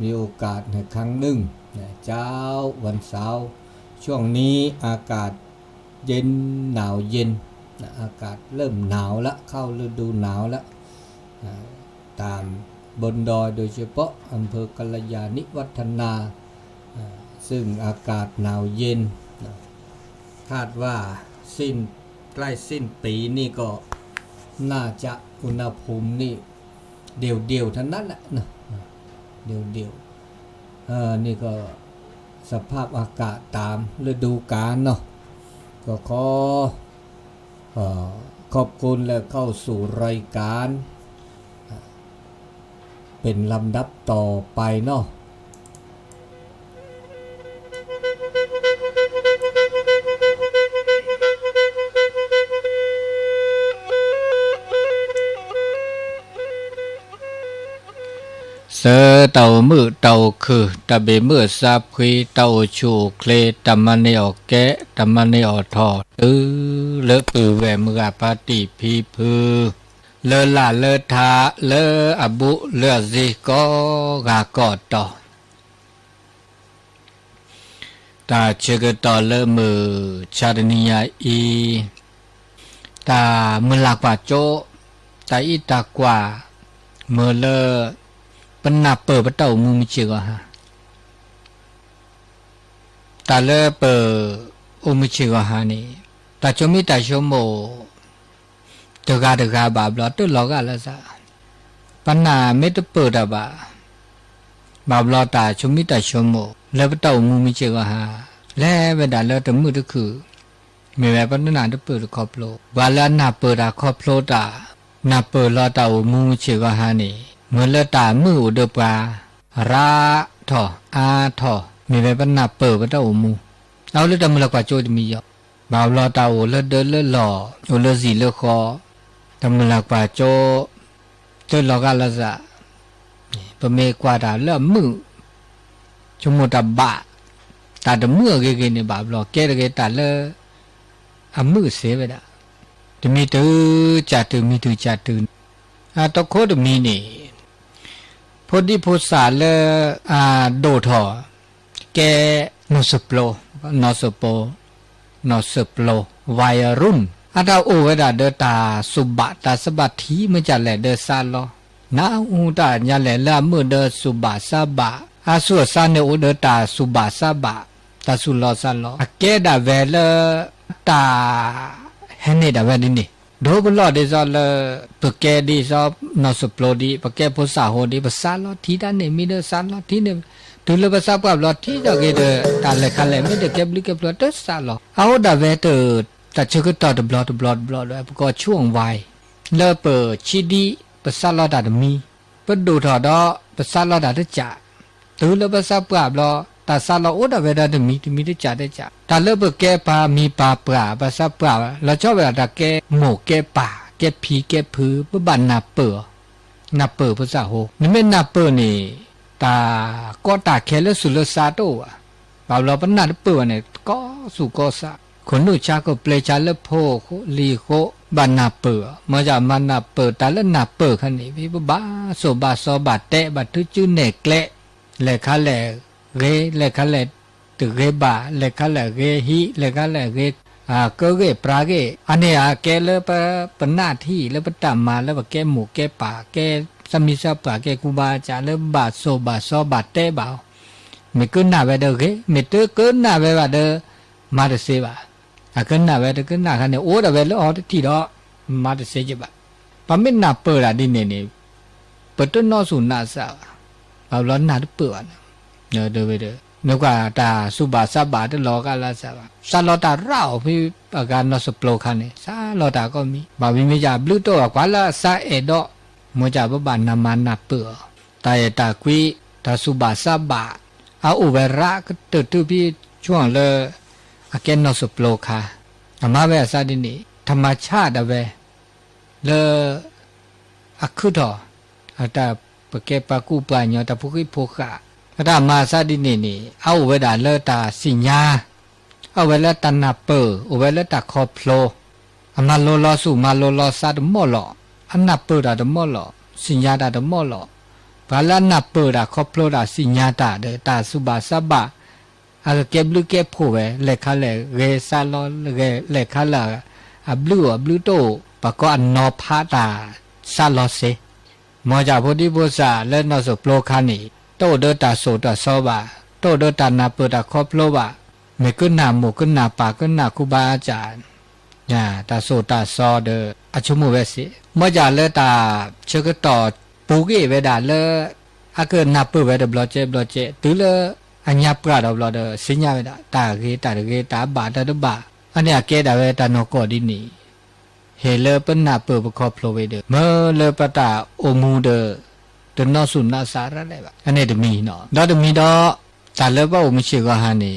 มีโอกาสในครั้งหนึ่งเจ้าวันเสาร์ช่วงนี้อากาศเย็นหนาวเย็นอากาศเริ่มหนาวละเข้าฤดูหนาวละตามบนดอยโดยเฉพาะอำเภอกัลยาณิวัฒนาซึ่งอากาศหนาวเย็นคาดว่าใกล้สิ้นปีนี่ก็น่าจะอุณหภูมินี่เดี่ยวๆทั้งนั้นแหละนะเดี่ยวนี่ก็สภาพอากาศตามฤดูกาลเนาะก็ขอบคุณและเข้าสู่รายการเป็นลำดับต่อไปเนาะเสือเต่ามือเต่าคือตะเบมือซาบคุยเต่าชูเคลตะมันเนอแกะตะมันเนอทอเลอะปือแหวมือปาติพีพือเลอลาเลอทาเลออบุเลอซิก็กากอต่อตาเชกต่อเลอมือชาดนิยาอีตามือหลักว่าโจตาอีตากว่ามือเลอปนับเปิดประตูมุมเชื่อฮะตาเลเปิดอุมเชื่อฮะนี่ตาชมิตาชมโมตกาบาบลอตุลอกาละซะปนาเมตเปิดบาบาบลอตาชมิตาชมโมเลประตูมุมเชื่อฮะและเวลาเลตมือตะคือมีแบบปนาตเปิดครอบโลบาลานาเปิดครอบโลตานาเปิดลอตามุมเชื่อฮะนี่เมื่อเลตามืออุดปาราทออาทอมีแบบปนับเปิดประตูมูเอาเลตมือละกว่าโจดมีเยอะบ่าวลอตาโอเลเดเลหล่อโอเลสีเลคอตมือละกว่าโจลอกาละซะปเมกว่าตาเลมือชมตาบะตาดมือเกเนี่ยบ่าวลอแกตาเลอมือเสวดาจะมีตือจัดตือมีตือจัดตือตะโคดมีนี่พอดีโพสาเลโดทอแกนอสโปวัยรุ่นอาดาโอเวดาเดตาสุบะตาสบัดทีเมื่อจะแหลเดซาลอนาอูตาญาแหลละเมื่อเดสุบะซาบะอาสุสานเนโอเดตาสุบะซาบะตาสุลอซาลอแกดาเวลตาเฮเนดาเวนี่โดบลอเดซอลปะแกดีซอนอสโปรดีปะแกโพสาโฮดีภาษาลอทีดาเนมีเดซาลอทีเนดูแลภาษาปรับลอทีดอกเดตาเลคันเลไม่เดแกบลิกบลอเดซาลอเอาดาเวเตตัดเชือกต่อดบลอด้วยก็ช่วงวัยเลเปิดชีดีภาษาลอดาดมีปดูถอดภาษาลอดาดจ่าดูแลภาษาปรับลอตาซาลอโอดาเวดาดมีได้จ่าได้จ่าตาเลเปิดแกปามีปาปราภาษาปราเราชอบเวลาตาแกโหมแกป่าแกผีแกผือปบันนาเปิดภาษาโหนี่ไม่นาเปิดนี่ตาก็ตาแค่เลสุลซาโตอ่ะบ่าวเราปนาเปิดเนี่ยก็สุก็ซาคนนู้ชาก็เปลชาเลโพลีโคบานาเปิดมาจากมานาเปิดตาเลนาเปิดคันนี้พี่บ้าโซบาซอบาเตะบาทุจุเนกเละเลขาเลเลขาเลตึกเรบาเลขาเลเรฮีเลขาเลเรก็เกปราเกอันนี้แกเลปนาที่เลปตามาแล้วแกหมูแกป่าแกสมิซาป่าแกกูบาจาเลบาโซบาซอบาเตะบ่าวไม่เกินหน้าเวเดอเกไม่เตอเกินหน้าเวว่าเดอมาเดเซบาเกินหน้าเวเดอเกินหน้าคันเนี่ยโอ้เดเวลออที่ดอมาเดเซจิบะปะไม่หน้าเปิดอะดิเนี่ยเปิดต้นนอสุนาซาบ่าวร้อนหน้าเปิดเนอเดเวเดนึกว่าตาสุบาซาบาตลอกาลาซาบาซาลอตาเราพี่อาการนอสโปรคันเนี่ยซาลอตาก็มีบ่าวมีจะบลูโตกว่าละซาเอดอมัวจะบบานนามานาเปิดตาตาคุยตาสุบาซาบาเอาอุเวระก็เติร์ตุพี่ช่วงเลยอาแกนอสโปรคาอามาเวซาดินีธรรมชาติเวเลอคุดออาตาปะเกปะกูปะญอตาพุกิโพกะอาตามาซาดินีนี่เอาเวดาเลตาสิญญาเอาเวลตานาเปอเอาเวลตาคอพโลอามาโลลอสุมาโลลอซาดมอลออันนาเปอดาดมอลอสิญญาดาดมอลอป บาลานาเปิดอะคอพโลดาสิญญาตาเดตาสุบาสบะอะเก็บลูกเก็บผู้เวเลขาเลเรซาลอเลขาลาอะบลูโตปะก็อันนอพาตาซาลอเซมอจาโพธิโพสาและนอสโปรคานีโตเดตาโสตาซอบาโตเดตานาเปิดอะคอพโลบะเมกุนาโมกุนาปากุนาคุบาอาจารย์ญาตาโสตาซอเดอชุมุเวสิมอจาเลตาเชกต่อปูเกเวดาเลอะเกนาเปิดเวดบลอเจตือเลอัญญาปราดบลอเดสิญญาเวดาตาเกตาบาตาดบะอันเนี้ยเกดาเวตานอกอดินีเฮเลปนาเปิดบคอพโลเวเดเมเลปตาโอมูเดตนอสุนาสาระเลบะอันนี้ดมีเนาะดอดมีดอตาเลบะโอมิชิกอหานี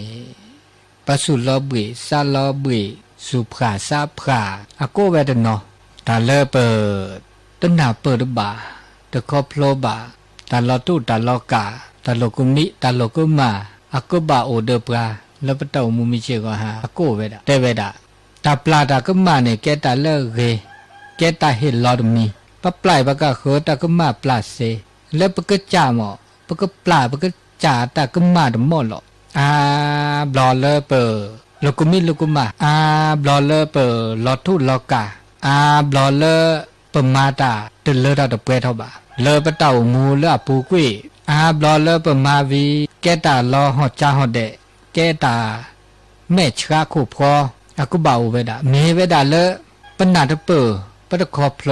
ปัสุลอบิซาลอบิสุภาซาภาอะโกเวดเนาะตาเลเปิดตนาเปิดบาตะคอพโลบาตาลอตุตาลอกาตาโลกุมิตาโลกุมาอะโกบาโอเดปราเลปตาโอมุมิชิกอหาอะโกเวดาเตเวดาตาปลาตากึมาเนี่ยแกตาเลเกแกตาเฮลอดมีปะปลายปะกะโคตากึมาปลาเซแล้วปะกะจามอปะกะปลาปะกะจาตากึมาดมอลอบลอเลเปอลกุมิลกุมาบลอเลเปอลอทุลอกาบลอเลปมาตาตเลดาตะเปทอบาเลปะตามูเลอปูกุยบลอเลปมาวีแกตาลอฮอจาฮอเดแกตาแม่ชะคุพออะกุบาอุเวดาเมเวดาเลปนาตเปอปะตะคอพโล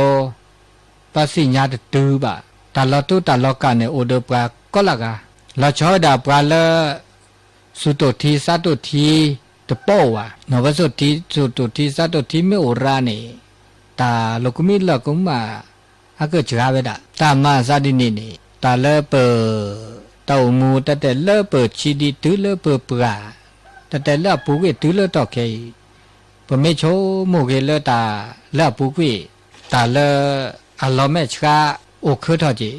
ปะสิญญาตตือบะตาลอตุตาลอกาเนโอเดปรากอลากาลอชอดาปราเลสุโตทีสัตโตทีตะโปวะนวสุทีสุโตทีสัตโตทีเมโอราเนตาโลกุมิลกุมาอะกะจราเวดาตามาซาดินีนีตาเลเปตามูตะเตเลเปชีดีตือเลเปปราตะเตเลปูเวตือเลตอเคปะเมโชโมเกเลตาละปูกุยตาเลอะลอเมชกาโอเคทอจิ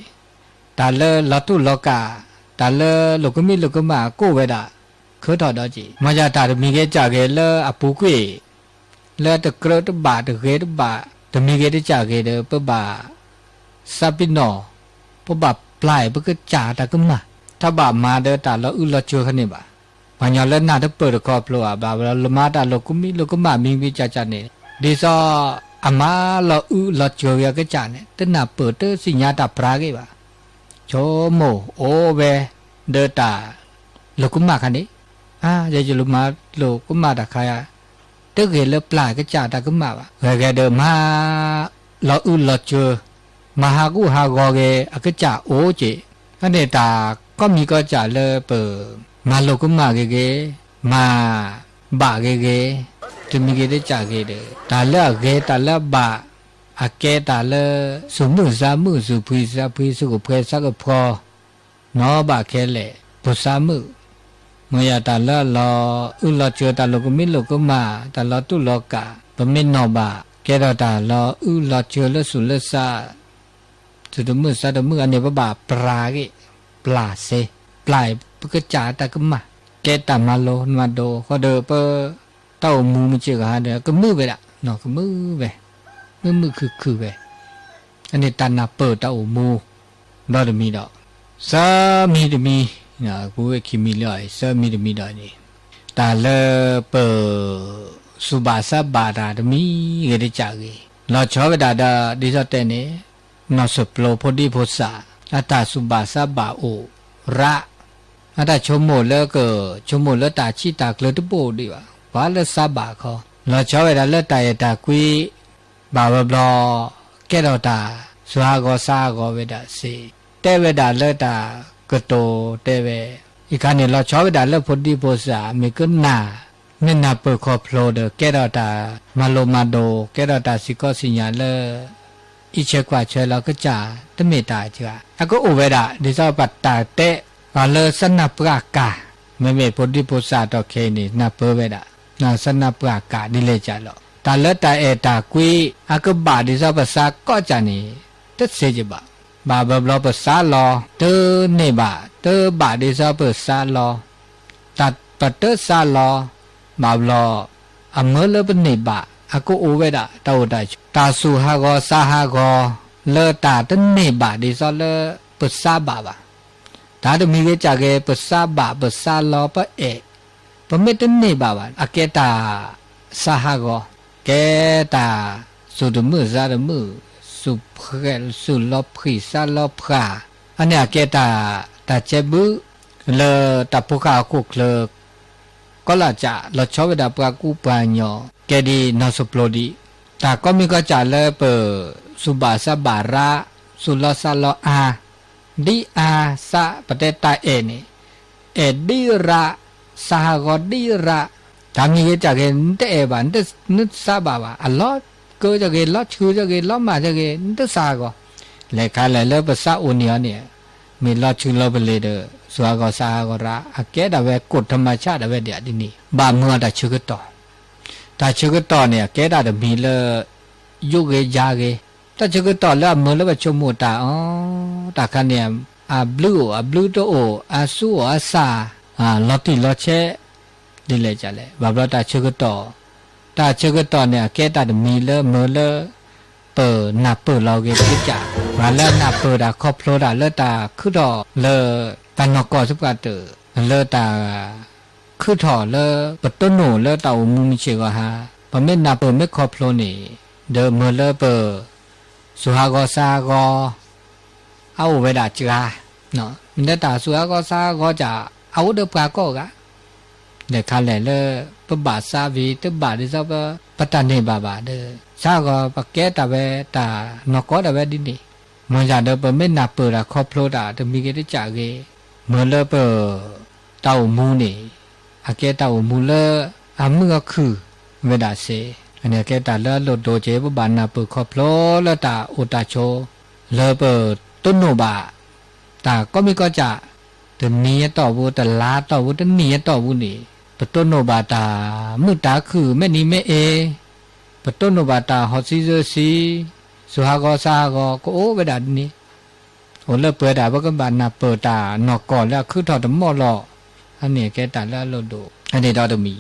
ตาเลลอตุลอกาตาเลโลกุมิลกุมาโกเวดาเคทอดอจิมายาตามีเกจาเกเลอะปูกุยเลตะกรตบาตะเกตบาตะมีเกตจาเกเดปบาซาปิโนปบาปลายปะกะจาตะกมาถ้าบามาเดตาลออุลอจัวคนิบาปัญญาเลนาตะเปิดคอพลัวบาลมาตาโลกุมิโลกุมามิงวิจาจาเนดิซออามาลออุลอจัวยากะจาเนตนาเปิดสิญญาตาปราเกบาโชโมโอเวเดตาโลกุมาคันนี้เจลุมาโลกุมาตะคายตะเกเลปลากะจาตะกมาบาเกเดมาลออุลอจัวมหากุหากอเกอะกะจาโอเจอันเนตาก็มีก็จาเลเปมาโลกุมาเกมาบาเกจะมีเกได้จากเกเดตาเลเกตาเลบาอาเกตาเลสุมุสามุสุพุยสาพุยสุกเพสักพอนอบาเคเลปุสามุมยาตาเลลออุลอเจตาโลกุมิโลกุมาตาลอตุโลกาปะมินอบาเกดตาลออุลอเจเลสุเลสาสุดมุสาดมุอันเนบาปราเกปลาเซปลายปกจาตะกมาเกตามาโลมาโดก็เดเปเต้ามูมจิกหาเดก็มือไปละเนาะก็มือไปมือคือไปอันนี้ตานาเปิดเต้ามูดอดมีดอกสามีดมีนะกูเวคิมีเลยสามีดมีดอกนี่ตาเลเปสุบาสบาดาดมีเกดจาเกลอชอเวดาดาดิซอเตเนนอสโปโลโพดิโพสาอัตตาสุบาสบาโอระอัตตาชมโมเลก็ชมโมเลตาชิตากเลตโปดีวะวาเลสบาขอลอชอเวดาเลตายตากุยบาบลอแกดอตาสวากอสากอเวดาสีเตเวดาเลตากโตเตเวอีกอันนี้ลอชอเวดาเลพอดีโพสามีก็นาเมนาเปขอพโลเดแกดอตามาโลมาโดแกดอตาสิกอสิญญาเลอีเชกว่าเชลก็จ่าตเมตาจ้ะอะก็โอเวดาดิซาปัตตาเตกาเลสนับปรากาเมพอดีโพสาตอเคนี่นับเปเวดานาสนับปรากาดิเลจาลอตาเลตาเอตากุยอะก็บาดิซาภาษาก็จานี่ตัดเสจบาบาบลอภาษาลอเตเนบาเตบาดิซาภาษาลอตัดปะเตซาลอบาบลออเมเลปเนบาอะก็โอเวดาตาโอดาตาสุหากอสาหากอเลตาตเนบาดิซาเลป ปัสสาบะบะตาตมีเกจากเกปัสสาบะปัสสาลอปะเอปะเมตเนบะบะอเกตาสหะโกเกตาสุดมือซาดมือสุเพรสุลอพริซาลอพราอันเนี้ยเกตาตาเจบุเลตาปุกาคุกเลก็ละจะเราชอบเวลาปรากูปัญญาแกดีนอสปโลดีแต่ก็มีก็จะเลยเปิดสุบาสบาระสุลสลอาดีอาสะปะเตตาเอนี่เอดีระสหกดีระทำยังไงจะเกินเตะบ้านเตนึกซาบะวะอัลลอฮ์ก็จะเกินลอชูจะเกินลอมาจะเกินนึกซาก็เลยการเลยภาษาอุนีเนี่ยมีลอชูลอเปเลยเด้อสวากสาก็ระอาเกดาเวกดธรรมชาติเวเดียดินี่บามัวตาชุกต่อตาชุกต่อเนี่ยเกดาเดมีเลยุเกยาเกตาชุกต่อแล้วมือแล้วไปชมตาอ๋อตาคันเนี่ยบลูโตโอสูอาซาลอติลอเชดิเลจาเลบาบลตาชุกต่อเนี่ยเกดาเดมีเลมือเลเปิดหน้าเปิดเราเกพิจาว่าแล้วหน้าเปิดครอบครัวเลตาคือดอเลตันนกอสุกาเตเลตาคือถอเลปต้นโนเลตาอุมุมิเชกฮะปะเมนาเปไม่ครอบครัวนี่เดเมเลเปสุฮากอซากอเอาเวดาจาเนาะมันได้ตาสุฮากอซากอจะเอาเดปากอกะเดคันเลปบาซาวีตบาดิซาปตาเนบาบาเดซากอปะแกตาเวตานกอตาเวดินี่มันจะเดปไม่นาเปละครอบครัวดาจะมีเกตจากเกเมื่อเลเปเต่ามูนี่อาเกเต่ามูเลอามือคือเวดาเซอันนี้เกตาเลลดโดเจบบานาเปครอบครัวเลตาโอตาโชเลเปต้นโนบาตาก็มีก็จะตัวนี้ต่อวูแต่ลาต่อวูตัวนี้ต่อวูนี่ปต้นโนบาตามือตาคือแม่นี้แม่เอปต้นโนบาตาฮอซิเซซีสุฮากอซากอก็โอเวดานี้โอเลเปิดดาบก็บานาเปิดตานอกก่อนแล้วคือถอดหม้อหล่ออันนี้แกตาแล้วโลดอันนี้ดอตมี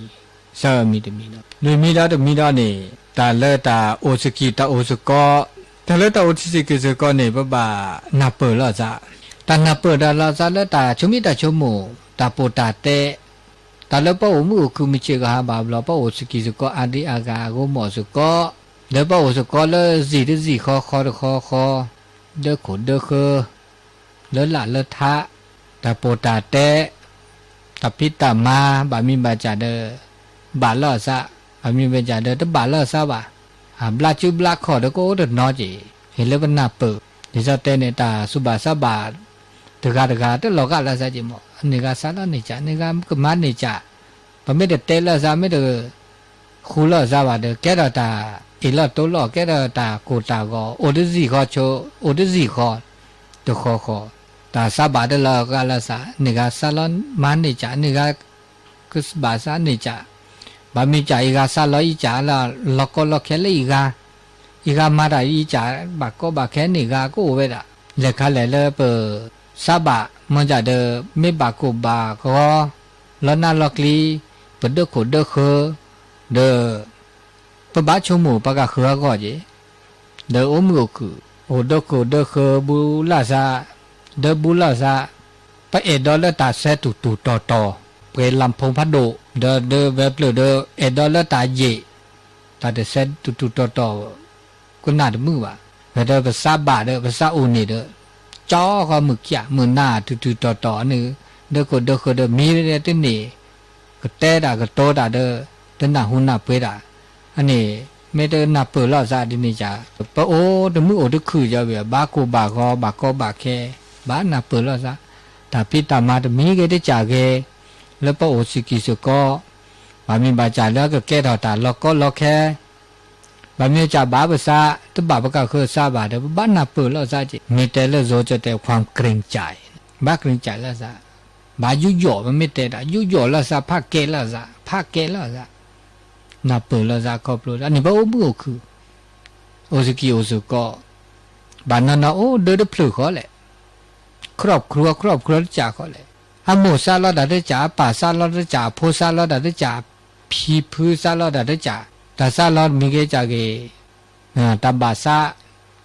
เซอร์มีตมีเนาะลุยมีดอตมีดอนี่ตาเลตาโอสกิตาโอสกอตาเลตาโอทิสิกิสกอนี่บานาเปิดละซะตานาเปิดดาละซะเลตาชุมิตาชุโมตาโปตาเตตาเลปะโอมุคุมิเชกะฮาบาบลปะโอสกิสกออาดิอากาโกหมอสกอเลปะโอสกอเลซีดซีคอเดขดเดเคเลละเลทะตาโปตาเตตาพิตามาบามิบาจาเดบาลอซะบามิบาจาเดตบาลอซะบาบลาจูบลาขอเดโกเดนอจีเฮเลวนาเปดิซาเตเนตาสุบาซาบาตกาเตลอกาลาซะจิมอนิกาซาลานิจานิกามกมานิจาปะเมเดเตลาซาเมเดคูลอซาบาเดแกดตาอีลอโตลอแกดตาโกตาโกโอดิซิขอโชโอดิซิขอตขอตาซาบาเดลอกาลาซานิกาซาลอนมานิจานิกากุสบาซานิจาบามิจาอีกาซาลออีจาลาลอกอลอเคเลอีกามาดาอีจาบากอบาแคนิกาโกเวดาเลคาเลเปซาบะมันจะเดเมบาโกบาก็ลอนาลอกลีปดโคเดเคเดปบาชมูปะกะเคก็เจเดโอมุคือโอเดโคเดเคบูลาซาเดบูลาซาปะเอดอลตาเซตุต่อเปลำพงพัดโดเดเวบเดเอดอลตาเยตาเดเซตุต่อก็น่าดมือว่ะเดภาษาบาเดภาษาอุนีเดจอก็มึกยะมือหน้าตุต่อนี่เดโคเดมีเดตินี่ก็เตดาก็โตดาเดตนาหุนาเปดาอันนี้ไม่ได้นับเปิดลอซาดินี่จ้าปะโอเดมือโอดคือจะเบียบาโกบาแคบานับเปิดลอซาแต่พิตามาตมีเกได้จ่าเกแล้วปะโอสิกิสก็บามีบาจ่าแล้วก็แก้ถอดตาล็อกก็ล็อกแค่บามีจ่าบาภาษาตบาปก็คือซาบาเดบานับเปิดลอซาจิมีแต่ละโซจะแต่ความเกรงใจบาเกรงใจลอซาบายุยอมันไม่แต่ละยุยอลอซาพักเกลอซานับเปิดลอซาครอบครัวอันนี้บ่โอ้บ่คือโอสกิโอสุก็บานานาโอเดอพลุขอแหละครอบครัวจ่าขอแหละอะโมซาลอดาเดจ่าป่าซาลอดาจ่าโพซาลอดาเดจ่าพีพือซาลอดาเดจ่าตาซาลอดมีเกจ่าเกตาบาซา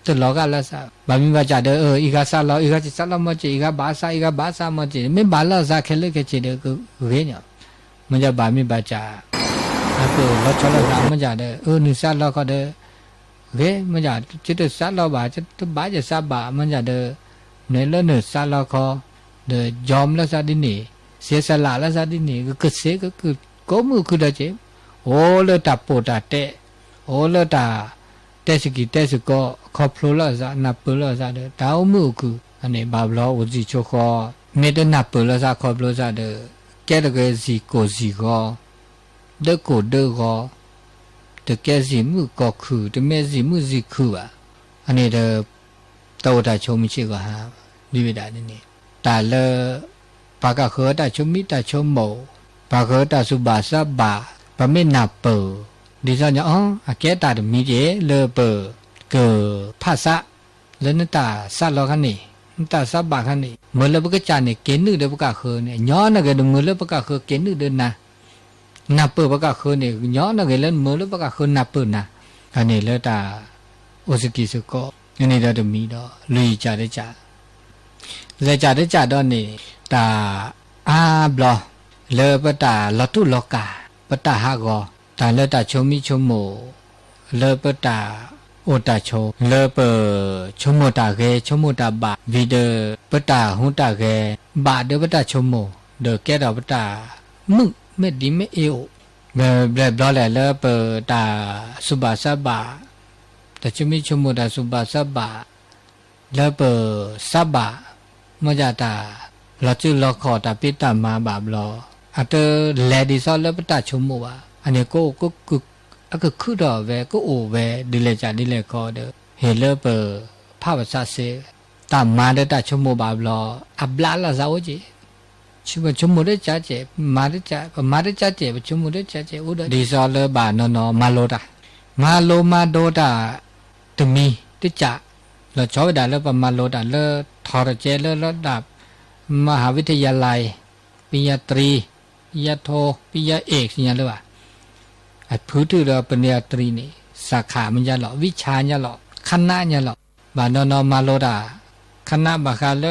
ตัวล้อกันละซะบามีบาจ่าเด้ออีกาซาล้ออีกาจิซาล้อมจิอีกาบาซามจิไม่บาล้อซาเคเลเคจิเด้อกูเรียนเนี่ยมันจะบามีบาจ่าအခုလောချလောစာမကြတဲ့နိစလောကတဲ့ဘယ်မကြจิตစလောပါจิตဘာကြစပါမကြတဲ့နေလနစလောခေါ်တဲ့ဂျောမလစာဒီနေစေစလာလစာဒီနေကစေကကိုမှုခုတဲ့ချေဟောလတာပိုတာတဲ့ဟောလတာတက်စကီတက်စကောခေါ်ဖလိုလာစာနပလောစာတဲ့တောင်းမှုခုအနေဘာဘလောဝစီချိုခေါ်နေတဲ့နပလောစာခေါ်ဖလိုစာတဲ့ကဲတကယ်စီကိုစီခေါ်เด็กกูเด็กก็เด็กแกสิมือก็คือเด็กแม่สิมือสิคืออ่ะอันนี้เด็กโตแต่ชมชิก็ฮะนี่ไม่ได้นี่แต่ละปากก็แต่ชมมิแต่ชมโมปากก็แต่สุบาสบาปะไม่นับเปิดดิฉันเนี่ยอ๋อแกแต่มีเจเลเปิดเกิดภาษาแล้วนั่นแต่สัตว์เราคันนี้แต่สับบาคันนี้เมื่อเราประกาศเนี่ยเกณฑ์นึกเด็กประกาศคือเนี่ยย้อนนะก็เมื่อเราประกาศคือเกณฑ์นึกเดินนะนับเปิดประกาศคืนนี่ย้อนอะไรเล่นมือแล้วประกาศคืนนับเปิดนะอันนี้แล้วตาอุสกิสุก็อันนี้เราจะมีดอกลุยจ่าได้จ่าเลยจ่าได้จ่าดอกนี่ตาบลอเลยปะตาลอตุลอกาปะตาฮากอตาเลยตาชมิชมโมเลยปะตาโอตาโชเลยเปชมโมตาเกชมโมตาบาวิเดปะตาหุตาเกบาเดปะตาชมโมเดแกดอปะตามึงไม่ดีไม่เอวแบบบลอแหละแล้วเปิดตาสุบาสบาแต่ชมิชมุตาสุบาสบาแล้วเปิดสบามจาตาเราจื้อเราขอตาปิตามาบาบลออัตแลดิซอแล้วปตาชมุวะอันนี้ก็คือดอกเวก็โอเวดิเลจาดิเลคอเดเฮเลเปิดภาพภาษาเสตามาเดตาชมุบาบลออับลาลาซาโอจิชิบะชมุเดจ่าเจมาเดจ่าเจชมุเดจ่าเจอุดดิซอเลบานอนมาโลมาโดตาตมีติจ่าเราชอบได้เลปมาโลตาเลทอรเจเลระดับมหาวิทยาลัยปริญญาตรีปริญญาโทปริญญาเอกสิญญาเลวะไอ้พื้นที่เราปริญญาตรีนี่สาขามันจะหล่อวิชาเนี่ยหล่อคณะเนี่ยหล่อบานอนมาโลตาคณะบาคาเล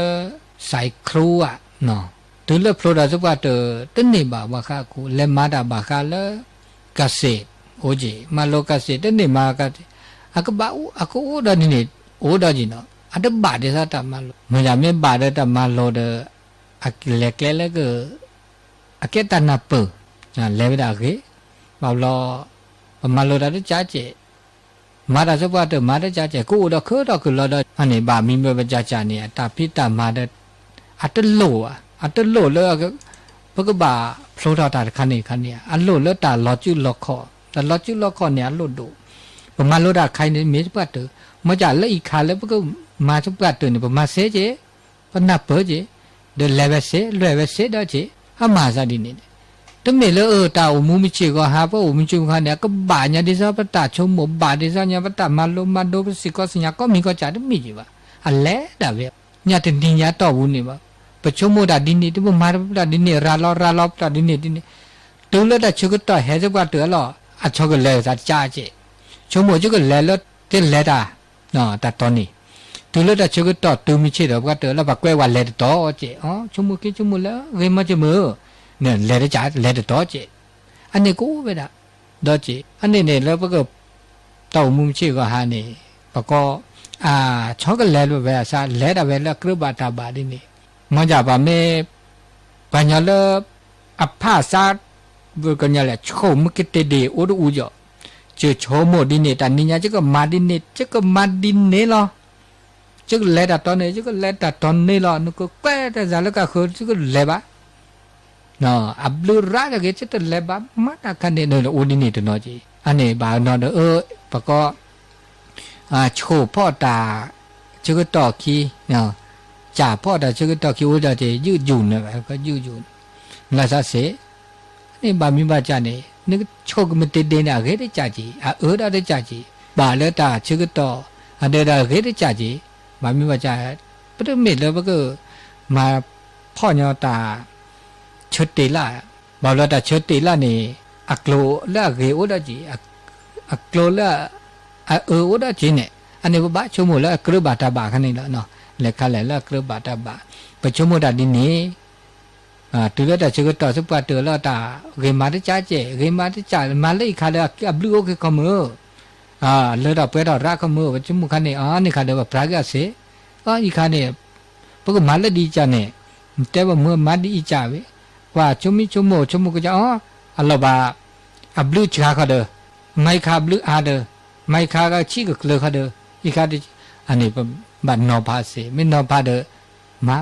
ใส่ครูอ่ะเนาะถึงเลือกโปรดักต์ว่าเตอต้นนี่บ่าวข้ากูเลมาดาบ่าข้าเลกเกษตรโอเจมาโลกเกษตรต้นนี่มาก็อาก็บ่าวอาก็โอดานี่โอดาจีเนาะอันเดบ่าเดซ่าตามาโลมันจะไม่บ่าเดตามาโลเดอาเล็กๆแล้วก็อาเกตันนับเปนะเลวดาเกบ่าวรอมาโลดาได้จ่าเจมาดาสักว่าเตอมาได้จ่าเจกูดอกคือดอกคือรอดอันนี้บ่ามีเมื่อจ่าจ่าเนี่ยตาพิตามาเดอัตโลอ่ะอัตโลเลก็พกบ่าโผล่ตาคันนี้อันโลเลตาลอจุลอคอแต่ลอจุลอคอเนี่ยโลดูประมาณโลดาใครเนี่ยมีสักว่าเตอมาจากเลอีกขาแล้วพกมาสักว่าเตอเนี่ยประมาณเสเจปนับเปเจเดเลเวเสดอเจอามาซาดิเนี่ยตำเนี่ยเลตาอุมุมิจิก็หาพอุมุจิก็เนี่ยก็บ่าเนี่ยดิซาปตาชมบ่าดิซาเนี่ยปตามาโลมาโดสิก็สัญญาก็มีก็จ่าได้มีจิวะอันแลดาเวเนี่ยติญญาต่อบุญนี่วะปชมุดาดินนี่ที่มาดาดินนี่ราลอปดาดินนี่ตัวเลือดชุกต่อเฮจักว่าตัวละอัชกเลซาจ่าเจชมุจุกเลลเตเลดาเนาะตาตอนนี้ตัวเลือดชุกต่อตัวมีเชดว่าตัวละบักแกว่าเลดต่อเจอ๋อชมุกิชมุละเวมาจมือเนี่ยเลดจ่าเลดต่อเจอันนี้กูเวดาดอเจอันนี้เนี่ยแล้วก็ต่อมุมเชก็หานี่ปก็ช็อกเลดเวซาเลดเวลกรุบาตาบาดินี่มาจากว่าไม่ปัญญาเลอภาษาบุกเนี่ยแหละโชมกิตเดอุดอุจเจอโชมดินเนี่ยแต่นี่เนี่ยจะก็มาดินเนี่ยจะก็มาดินเนี่ยหรอจะก็เลดตอนเนี่ยจะก็เลดตอนเนี่ยหรอนึกก็แก่แต่จะแล้วก็คือจะก็เลบะเนาะอับลูราจะก็จะเลบะมาตาคันเนี่ยเนี่ยอุดินเนี่ยตัวน้อยจีอันนี้บ่าวเนาะปะก็โชพ่อตาจะก็ต่อขี้เนาะจ่าพ่อแต่ชื่อต่อคิวจะยืดหยุ่นนะก็ยืดหยุ่นลาซาเสนี่บามีบาจานี่นึกโชคมันติดเด่นอะไรได้จ่าจีได้จ่าจีบาเลตาชื่อต่อเดอะไรได้จ่าจีบามีบาจาปรมิดแล้วก็มาพ่อเนาตาชุดตีละบาเลตาชุดตีละนี่อักโลละเกอุดาจีอักโลละอุดาจีเนี่ย อันนี้บ้าชั่วโมงแล้วกระบาดตาบาคันนี้แล้วเนาะเล็กขันแล้วกระบาดตาบาไปชั่วโมงดาดินนี้ตัวเลือดแต่เชื่อต่อสักปัดตัวแล้วตาเรียมาที่จ่าเจเรียมาที่จ่ามาเลยขันแล้วบลูโอเคขมือเลือดไปเรารักขมือว่าชั่วโมงขันนี้นี่ขันเดียวพระก็เสียอีขันนี้พวกมาเลยดีจ่าเนี่ยแต่ว่าเมื่อมาดีจ่าเว้ว่าชั่วโมงก็จะอัลลอฮ์บาบลูจ่าเขาเด้อไม่ขาบลูอาเด้อไม่ขาก็ชี้ก็เลยเขาเด้ออีขันนี้อันนี้บัดนอพาเสียไม่นอพาเด้อมา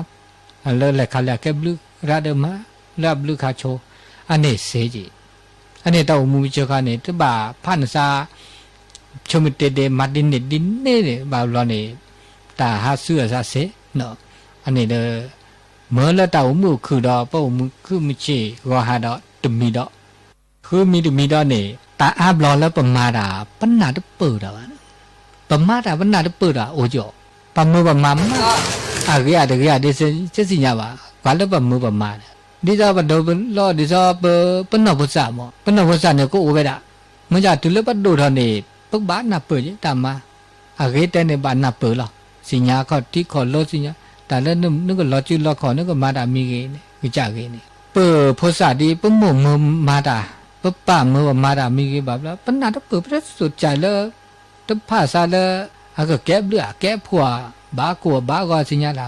เลือดเลยขันแล้วแกบลูราเดมาลาบลูคาโชอันนี้เสียจีอันนี้ต้องมุมเจ้ากันเนี่ยที่บ่าพันซาชมเตเดมาดินเนี่ยบ่าวเราเนี่ยตาหาเสื้อซาเสเนาะอันนี้เด้อเมื่อละตามุคือดอกป้ามุคือมิเชก็หาดอกตุมีดอกคือมีดอกเนี่ยตาอาบรอแล้วประมาดาปัญหาที่เปิดอ่ะประมาดาปัญหาที่เปิดอ่ะโอ้ยปมือประมาเกี่ยเดี๋ยวจะสิญญาว่าว่าแล้วปมือประมาดิซาบดอรอดิซาปนพุษามปนพุษาเนี่ยก็โอเวดามันจะตุลปดูทอนี่ปักบ้านน่ะเปิดตามมาเกตเนี่ยบ้านน่ะเปิดหรอสิญญาเขาที่ขอโลสิญญาแต่แล้วนึกก็รอจุลขอนึกก็มาดามีเกเนี่ยวิจาเกเนี่ยเปิดพุษาดีปมือมาดาปป้ามือมาดามีเกแบบแล้วปัญหาที่เปิดพระสุดใจเลยตภาษาเลยก็แก้เลือแก้ผัวบ้าสิญญาละ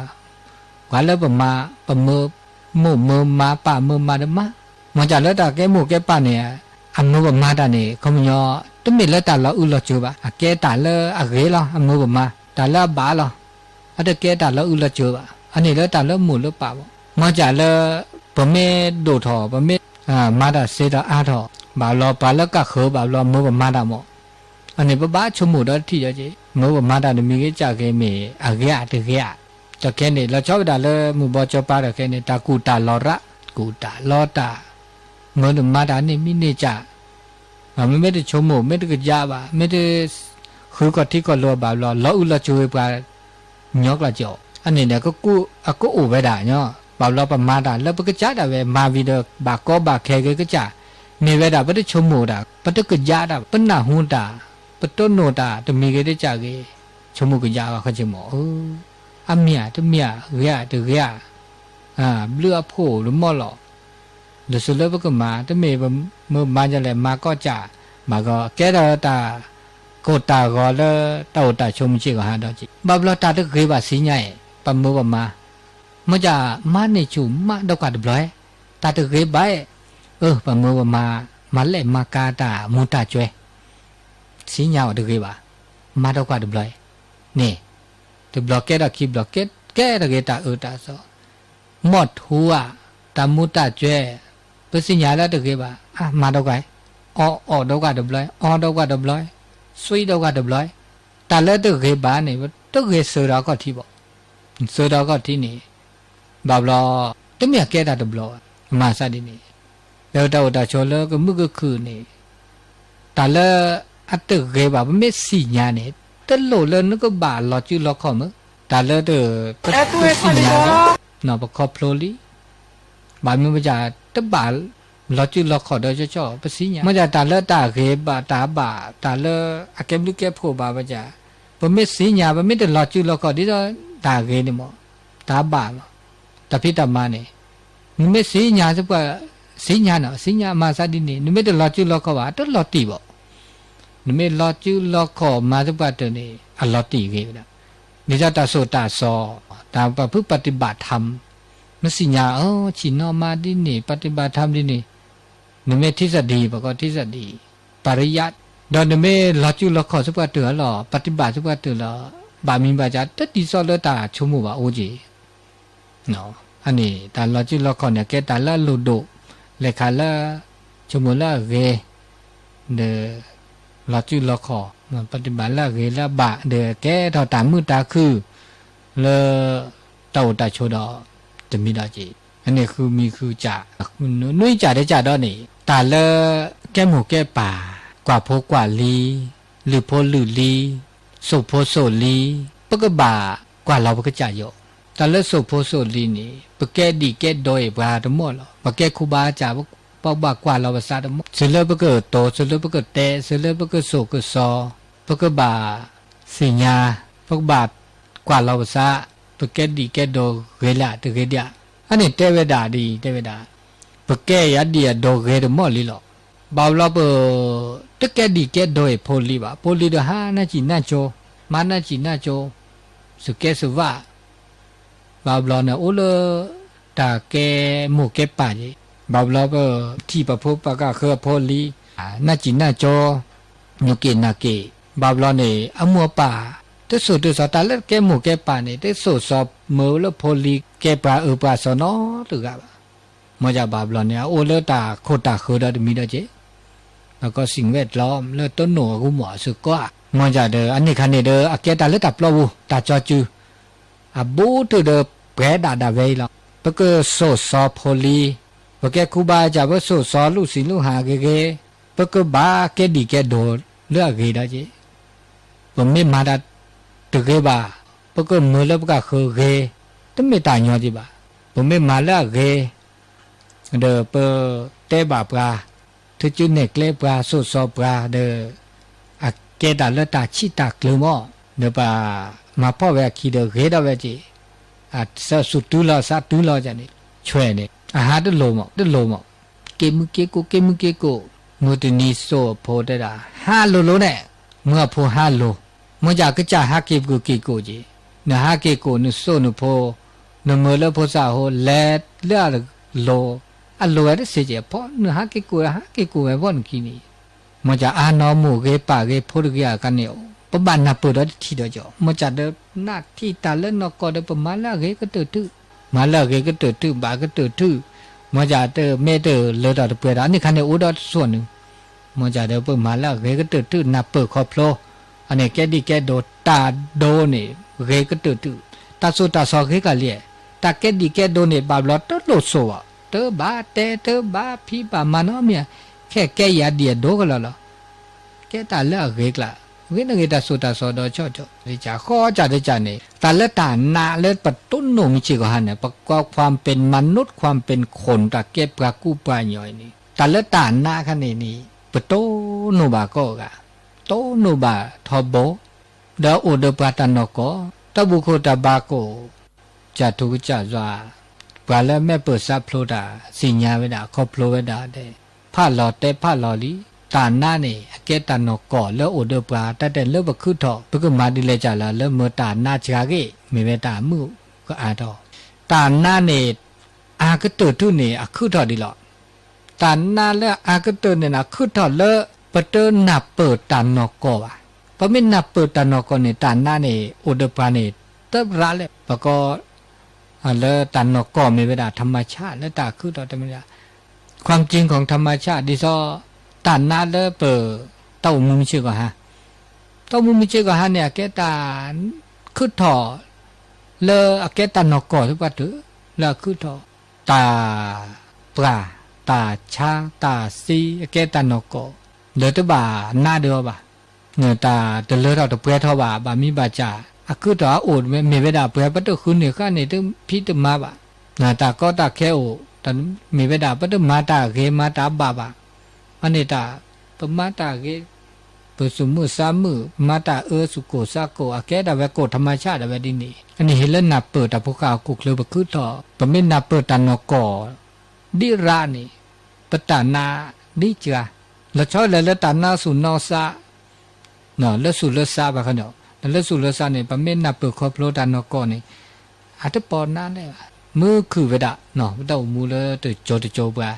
ว่าแล้วปมือมาป่ามือมาเดมามันจะเลือดแกหมูแกป่าเนี่ยอันมือมาตาเนี่ยเขาไม่ยอต้องมีเลือดตาเราอุลจูบะแกตาเลือเกล้ออันมือมาตาเลือบาลออันเดแกตาเราอุลจูบะอันนี้เลือดตาเลือหมูเลือป่ามันจะเลือปมโดทอปมมาตาเสดอาทอบาลอปาเลือกเขาบาลอมือมาตาหมออันนี้บ้าชมหมูดที่จะจีมือมาตาเนี่ยมีแค่จากเกมีเกะตึกเกะจะแค่นี้เราชอบด่าเลยมือบอจปาแค่นี้ตากูตาลอระกูตาลอตาเมื่อมาดานี่มิเนจ่าไม่ได้ชมไม่ได้กระยาบะไม่ได้คือก็ที่ก็รัวบาลอล้ออุลจูบกายกละจ่ออันนี้เนี่ยก็อู่ไปด่าเนาะบาลอประมาดาแล้วก็จ่าด่าเวมาวิเดบากอบาแค่ก็จ่านี่เวด่าไม่ได้ชมด่าไม่ได้กระยาด่าเป็นหน้าหุ่นด่าเป็นต้นโนด่าจะมีก็ได้จ่าเกชมกระยาว่าเขาจะหมออาเมียตัวเมียเรียตัวเรียเลือโผล่หรือมอหลอหรือสุดแล้วก็มาตัวเมียเมื่อมาจะเลยมาก็จ่ามาก็แกตาโกตาก็แล้วตาชมชิก็หาดอกจิบับลอตาตัวเคยว่าสิใหญ่ปั๊มมือมาเมื่อจะมาในจูมาดอกกัดบลอยตาตัวเคยใบปั๊มมือมาเล่มากาตามูตาจ่วยสิใหญ่ตัวเคยว่ามาดอกกัดบลอยนี่ตัวบล็อกเกตอะคีบล็อกเกตแก้ตะเกตาตาซอหมดหัวตามุตาเจเปสิญญาละตะเกบามาดอกไกดอกกะดบลอยดอกกะดบลอยซุยดอกกะดบลอยตาละตะเกบานี่ตะเกเสราก็ที่บ่เสราก็ที่นี่บาบลอตะเมียแก้ตาดบลอมาซะดินี่แล้วตาชอลก็มึกก็คือนี่ตาละอะตะเกบาไม่สิญญานี่ตลอดเลยนึกว่าบาลอจูลอคอมตาเลเดอปะสิญญานอปะคอพลลีบามีมะจาตะบาลอจูลอคอดอจ่อปะสิญญามะจาตาเลตาเกบาตาเลอะเกมลุเกโพบาบะจาปะเมสิญญาปะเมตลอจูลอคอดิดอตาเกนี่มอตาบาตะพิตามานี่นิเมสิญญาสปะสิญญาเนาะสิญญามาซาดินี่นิเมตลอจูลอคอวาตลอติบ่นเมลอจูลอขอมาตุปัตตนี่อลอติเกนะนิจตาโสตาซอตามปฏิปฏิบัติธรรมมสิญญาชินอมาดินี่ปฏิบัติธรรมดินี่นเมทิสดีปก็ทิสดีปริยัติดอนเมลอจูลอขอสุปัตตหรอปฏิบัติสุปัตตหรอบามิบาจาตติซอลตาชุมุบาโอจีเนาะอันนี้ตาลอจูลอขอเนี่ยแกตาละลุโดเลขาละชุมุละเกเดลอจูลอคอปฏิบัติละเกละบะเดแกทอตามือตาคือเลเต่าตาโชดอจะมีดอจีอันนี้คือมีคือจ่านุ้ยจ่าได้จ่าดอนี่ตาเลแก้หมูแก้ป่ากว่าโพกว่าลีหรือโพหรือลีโสโพโสลีปกบ่ากว่าเราปกจ่าโยตาเลโสโพโสลีนี่ปกแกดีแกดอยบาดมอลปกแกคูบาจ่าปอกบากว่าเราภาษาดมเสลปกโตเสลปกเตเสลปกโสกซอปกบ่า สิญาพวกบาทกว่าเราซะปกแกดีแกโดเกละตะเกเดียอันนี้เทวดาดีเทวดาปกแกยัดเดียโดเกดมอลิหรอบาวลบตะแกดีแกโดยโพลีบะโพลีดหานาจีนาโจมานาจีนาโจสุเกสุวะบาวลอนะโอเลตาแกหมู่แกป่าจีบาวลบที่ปะพุปะกะคือโพลีนาจีนาโจนุเกนาเกบาวลอนี่อมัวป่าตสุตสตาเลแกหมู่แกป่านี่ตสุสอบมือแล้วโพลีแกป่าป่าสนอตุกะมอจาบาวลอเนี่ยโอเลตาโคตาคือดามีดเจแล้วก็สิ่งแวดล้อมเลือดต้นหนูกูหมอสุกว่ามองจากเดออันนี้คันนี้เดออาเกตาเลือดตับเราตาจอจูอาบูตุเดอแปรดาดาเวลปะก็โซซอโพลีปะแกคูบาจากว่าโซซอลูสิลูหาเกเกปะก็บาเกดีแกโดเลือกเกดาเจผมไม่มาดาตุเกบาปะก็มือเล็บก็คือเกตั้งไม่ตายยอจีบาผมไม่มาเลือกเกเดอเปเตบาปลาทุจุเนกเลปลาสุสอบปลาเดอเกดาเลตาชิตากลืมอเดปามาพ่อแวคีเดเกดาเวจีสสุตุลาสตุลาจันนี่ช่วยเนี่ยอาหารตุโลมตุโลมเกมุเกโกเกมุเกโกมุตนิโซโพเดดาฮาโลโลเนี่ยเมื่อโพฮาโลเมื่อจากก็จะฮาเกกุเกโกจีเนฮาเกโกนุโซนุโพนเมเลโพซาโฮเลเลโลอัลโลเอเสเจพอเนื้อหาเกกูไว้บ่อนกินี่มจาอานอหมู่เกปาเกโพดเกกันเนี่ยปะบันนาเปิดที่ดจ่อมจาเดหน้าที่ตาเลนกอเดปมาลาเกก็ตื่นมาลาเกก็ตื่นบาก็ตื่นมจาเดเมเดเลดอเปิดอันนี้คันเนี่ยอุดอส่วนนึงมจาเดปมาลาเกก็ตื่นนาเปิดคอพโลอันนี้แกดีแกโดตาโดนี่เกก็ตื่นตาสุตาซอเกก็เลียตาแกดีแกโดนี่บาบลอตโลโซอ่ะเตบาเตเตบาพี่ปามานอเมียแค่แกยาเดียโดกละละแกตาเลือกเกกละเวนเกตาสุตาสอดอชอจอดิจาข้อจาดิจานี่ตาเลือกตานาเลือกปตุนหนุ่มจิกหันเนี่ยประกอบความเป็นมนุษย์ความเป็นคนตาเก็บปลากู้ปลาหน่อยนี่ตาเลือกตานาคันนี้ปโตโนบาโกกะโตโนบาทอโบดาโอเดปาตานโกตะบุโคตาบาโกจาทุกจาจาปลาแล้วแม่เปิดซับโพลดาสิญาเวดาขอโพลเวดาเดผ้าหล่อเตผ้าหล่อลีตาหน้าเนี่ยเกตานกก่อแล้วโอเดปลาแต่เลิกบักขึ้นถอปก็มาดิเลจ่าละแล้วเมื่อตาหน้าชาเกมีเวตามือก็อาดอตาหน้าเนี่ยอาก็เติร์ทุเนี่ยขึ้นถอดีหรอตาหน้าแล้วอาก็เติร์เนี่ยขึ้นถอแล้วปเตอร์นับเปิดตานกก่อวะพอไม่นับเปิดตานกก่อเนี่ยตาหน้าเนี่ยโอเดปลาเนี่ยเติบระเลยปก็แล้วตันนกก็มีเวลาธรรมชาติแล้วตาคือต่อธรรมชาติความจริงของธรรมชาติดิซอตันนาแล้วเปิดเต้ามุมชื่อก็ฮะเต้ามุมชื่อก็ฮะเนี่ยแกตาคือถอเลอแกตันนกก็ทุกปัตถุแล้วคือถอตาปลาตาชาตาซีแกตันนกก็เลอตบาหน้าเดียวบ่เนื้อตาเดลเลอเราตะเปรทบ่าบามีบาจาคือตัวโอดมีเวลาเปรียบปัตตุคุณเนี่ยข้าเนี่ยต้องพิจารณาบ่นาตาก็ตาแค่โอแต่มีเวลาปัตตุมาตาเกมาตาบ่าอันนี้ตาปมาตาเกปุสุมุสามุมาตาสุโกสาโกอาแกดาเวโกธรรมชาติเวดินีอันนี้เห็นแล้วนับเปิดแต่พวกเขากุกเลยบคือต่อปไม่นับเปิดตานกอดิรานีปตานาดิจาแล้วชอบแล้วตานาสุนอสาเนาะแล้วสุลสาบ่เขาเนาะแล้วสุลสาเนี่ยปไม่นับเปิดครอบโลตานกอนี่อาจจะปอนนั่นเลยมือคือเวดาเนาะเดามูเลยตัวโจบ่า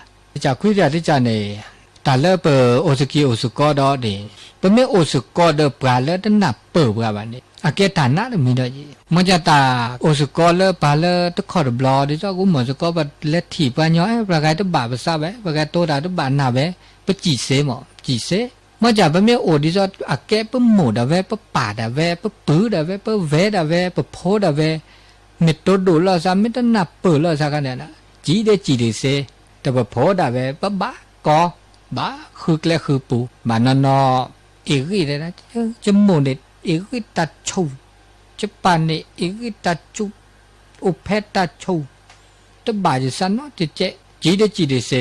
จากคุยกันที่จะเนี่ยตาเล่เปิดโอสกิโอสุกอดอดีปไม่โอสุกอเดปลาเล่ตั้งนับเปิดบ่าวันนี้อาเกตานาเลยมีได้มันจะตาโอสุกอเล่ปลาเล่ตะขอดบลอดิจ้ากูเหมือนสุกอแบบเล็ดถีบไปย้อยปลากายตะบาปซาเว้ปลากายโตดาตะบาหนาเว้ปะจีเสหมอจีเสมันจะปไม่โอดิจ้าอาเกปะหมูดาเว้ปะป่าดาเว้ปะปื้อดาเว้ปะเวดาเว้ปะโพดาเว้เม็ดโตดูล่ะซาไม่ต้องนับเปิดล่ะซากันเนี่ยนะจีเดเสแต่ปะโพดาเว้ปะบ้ากอบ้าคือแกลคือปูมานอนอีกอีเลยนะจะโมเนตอีกตัดชูจะปานเนี่ยอีกตัดชูอุเพตตัดชูตะบ่ายจะสันเนาะจะเจจีเดเซ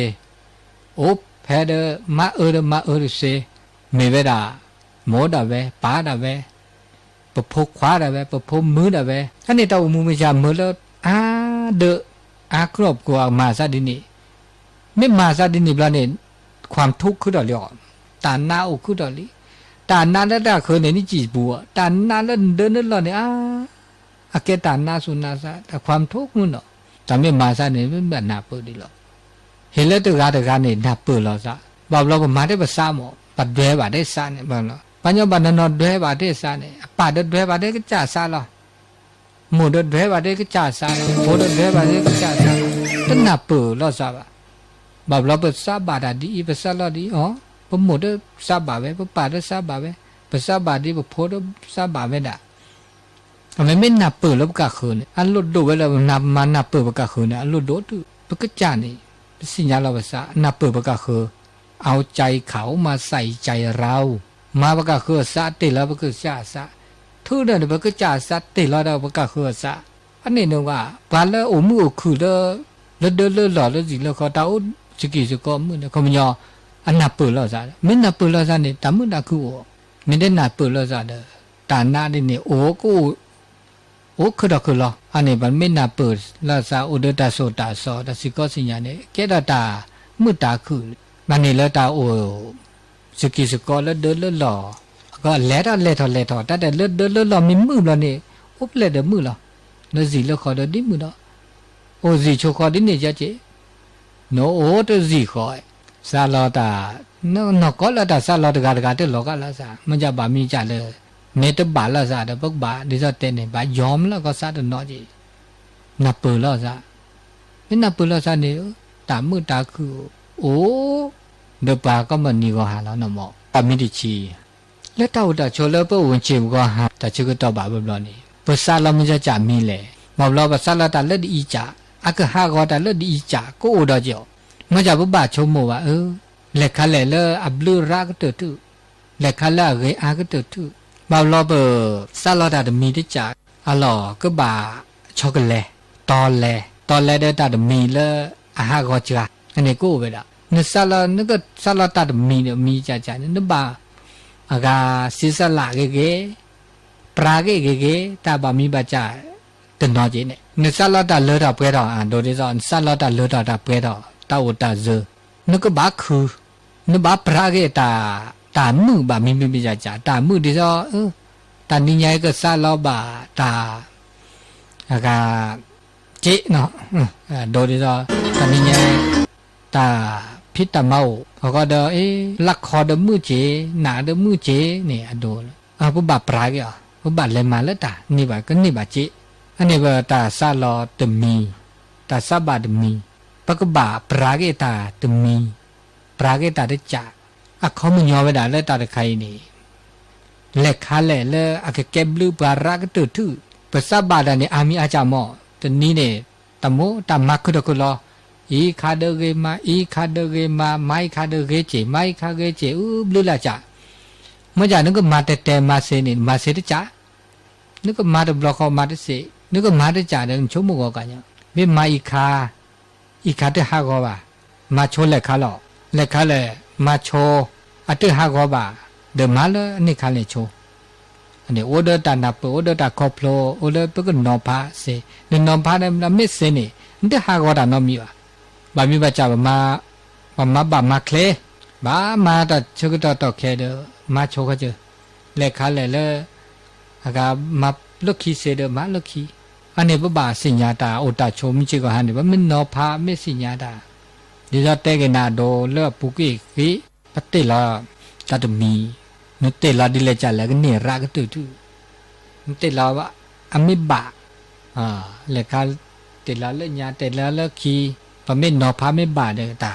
โอเพเดมาเออเซเมเวดาโมดาเวปาดาเว ประพกขวาได้เว้ประพกมือได้เว้อันนี้ตามูไม่จำมือแล้วเดอครอบครัวมาซะดินี่ไม่มาซะดินี่บลาเนี่ยความทุกข์คือดอกเลี้ยตาหน้าอกคือดอกลิตาหน้าแล้วตาเคยเนี่ยนี่จีบัวตาหน้าแล้วเดินนั่นหรอเนี่ยอาเกตาหน้าสุนาซะแต่ความทุกข์มันเนาะแต่ไม่มาซะเนี่ยไม่แบบหน้าเปิดดิหรอกเห็นแล้วตัวการเนี่ยหน้าเปิดเราซะบอกเราก็มาได้ภาษาหมอปัดด้วยบาได้ซะเนี่ยบ้างเนาะปัญญาบานนอด้วยบาได้ซะเนี่ยป่าด้วยบาได้ก็จ่าซะหรอหมูด้วยบาได้ก็จ่าซะโบด้วยบาได้ก็จ่าซะตั้งหน้าเปิดเราซะบอกเราภาษาบาดดีภาษาเราดีอ๋อพอหมูด้วยซาบาเว้พอป่าด้วยซาบาเว้ภาษาบาดีพอโพด้วยซาบาเว้ด่ะทำไมไม่หน้าเปิดแล้วก็คืนอันลุดดูไว้แล้วนับมาหน้าเปิดก็คืนอันลุดดูดูมันก็จ่านี่สิ่งนี้เราภาษาหน้าเปิดก็คือเอาใจเขามาใส่ใจเรามาก็คือซาติแล้วก็ซาซาทุกเรื่องมันก็จ่าซาติแล้วก็คือซาอันนี้นึกว่าปลาแล้วโอ้มือคือแล้วเดินหล่อแล้วสิแล้วเขาตาจะกี่จะก็มือเขาไม่ยออันนับเปิดแล้วซะไม่นับเปิดแล้วซะเนี่ยแต่มือนักคือไม่ได้นับเปิดแล้วซะเด้อตาหน้าเนี่ยโอ้ก็โอ้คือดอกคือล้ออันนี้มันไม่นับเปิดแล้วซะอุดตาโซตาซอแต่สิก็สิ่งอย่างนี้แค่ตามือตาคือมันนี่แล้วตาโอ้สกิสกอแล้วเดินหล่อก็แล้วแต่เดินหล่อมีมือแล้วนี่อุ๊บเลยเด้อมือแล้วแล้วสิแล้วขอเดินดิมือเนาะโอ้สิโชคอดิเนี่ยจะเจโนโอ้ตัวสิขอซาลอตาnoก็ละตาซาลอตกาเตโลกะละซามันจะบามีจะเลยเนตบาละซาเดปักบาดิซะเตเนี่ยบายอมละก็ซาเดเนาะจินับเปละซาไม่นับเปละซาเนี่ยตามือตาคือโอ้เดปาก็มันนี่ก็หาแล้วนะหมอตามิดิชีแล้วตาอุตาโชเลเปวนจิมก็หาแต่ชื่อก็ตอบาบบลอนี่ภาษาเรามันจะจามีเลยมาบลอภาษาเราตาเลิศอีจ่าอะก็หาก็ตาเลิศอีจ่าก็โอดอเจ้ามันจะบ่บาชมว่าเล็กขะแลเลอับลูรักตุตุเล็กขะละเรอาก็ตุตุบ่าวลอเบซาลอดาดมีได้จ่าอะลอก็บาช็อกโกแลตตอแลได้ตาดมีเลอาหาก็จ้าอันนี้กูเวล่ะนึซาลอนึก็ซาลอตาดมีเนี่ยมีจ่านึบาอากาซิซาลาเกปราเกตาบามีบาจ่าตนอจีเนี่ยนึซาลอตาเลดาเปดออันโดดิซอนซาลอตาเลดาเปดอตาอุตาเจนึกบาคือนึกบาปราเกตามือบามีจ่าตามือดิซอตานิยายก็ซาลอบาตาอากาเจเนาะโดดิซอตานิยายตาพิตาเมาเขาก็เดลักคอเดมือเจหนาเดมือเจเนี่ยอโดผู้บาปราเกผู้บาเลยมาแล้วตานี่บาก็นี่บาเจอันนี้ว่าตาซาลอตมีตาซาบาตมีปกบาปราเกตาตมีปราเกตาได้จ่าเขาไม่ยอมไปด่าเลยตาใครนี่เล็กขาเล่เลยเก็บลือบารักตื่นทื่อภาษาบาดเนี่ยอามีอาจารย์หมอตอนนี้เนี่ยตามโมตามมักคือตะกุลอีคาเดเกมาไม่คาเดเกเจไม่คาเกเจบลือละจ่าเมื่อจ่านึกก็มาแต่มาเซนี่มาเซตจ่านึกก็มาแต่บล็อกเขามาแต่เซนึกก็มาแต่จ่าเดินชั่วโมงกันเนี่ยไม่มาอีคาที่หากว่ามาโชเล็กขาหล่อเล็กขาเลยมาโชอัตหากว่าเดิมมาเลยนี่ขาเลยโชอันนี้โอเดอร์ตานาเปโอเดอร์ตาคอพโลโอเดอร์เปก็นอพาเซเดินนอพาเนี่ยมันไม่เซนี่นี่หากว่าตานอมีวะบามีบาจ่ามาเคลบามาแต่ชุกต่อเคเดอมาโชก็เจอเล็กขาเลยเลยอากามาลุกขี้เสเดมาลุกขี้อันนี้บ่บาสิญญาตาโอตาโชมิจิก็หันนี่บ่มันนอพาไม่สิญญาตาดิจะเตกนาโดเลปุกิกิปฏิลาตัดมีนุเตลาดิเลจ่าแล้วก็เนี่ยรักตุตุนุเตลาวะอมิบะเลขาเตลาเลญาเตลาเลคีปะเมนอพาไม่บาเดตา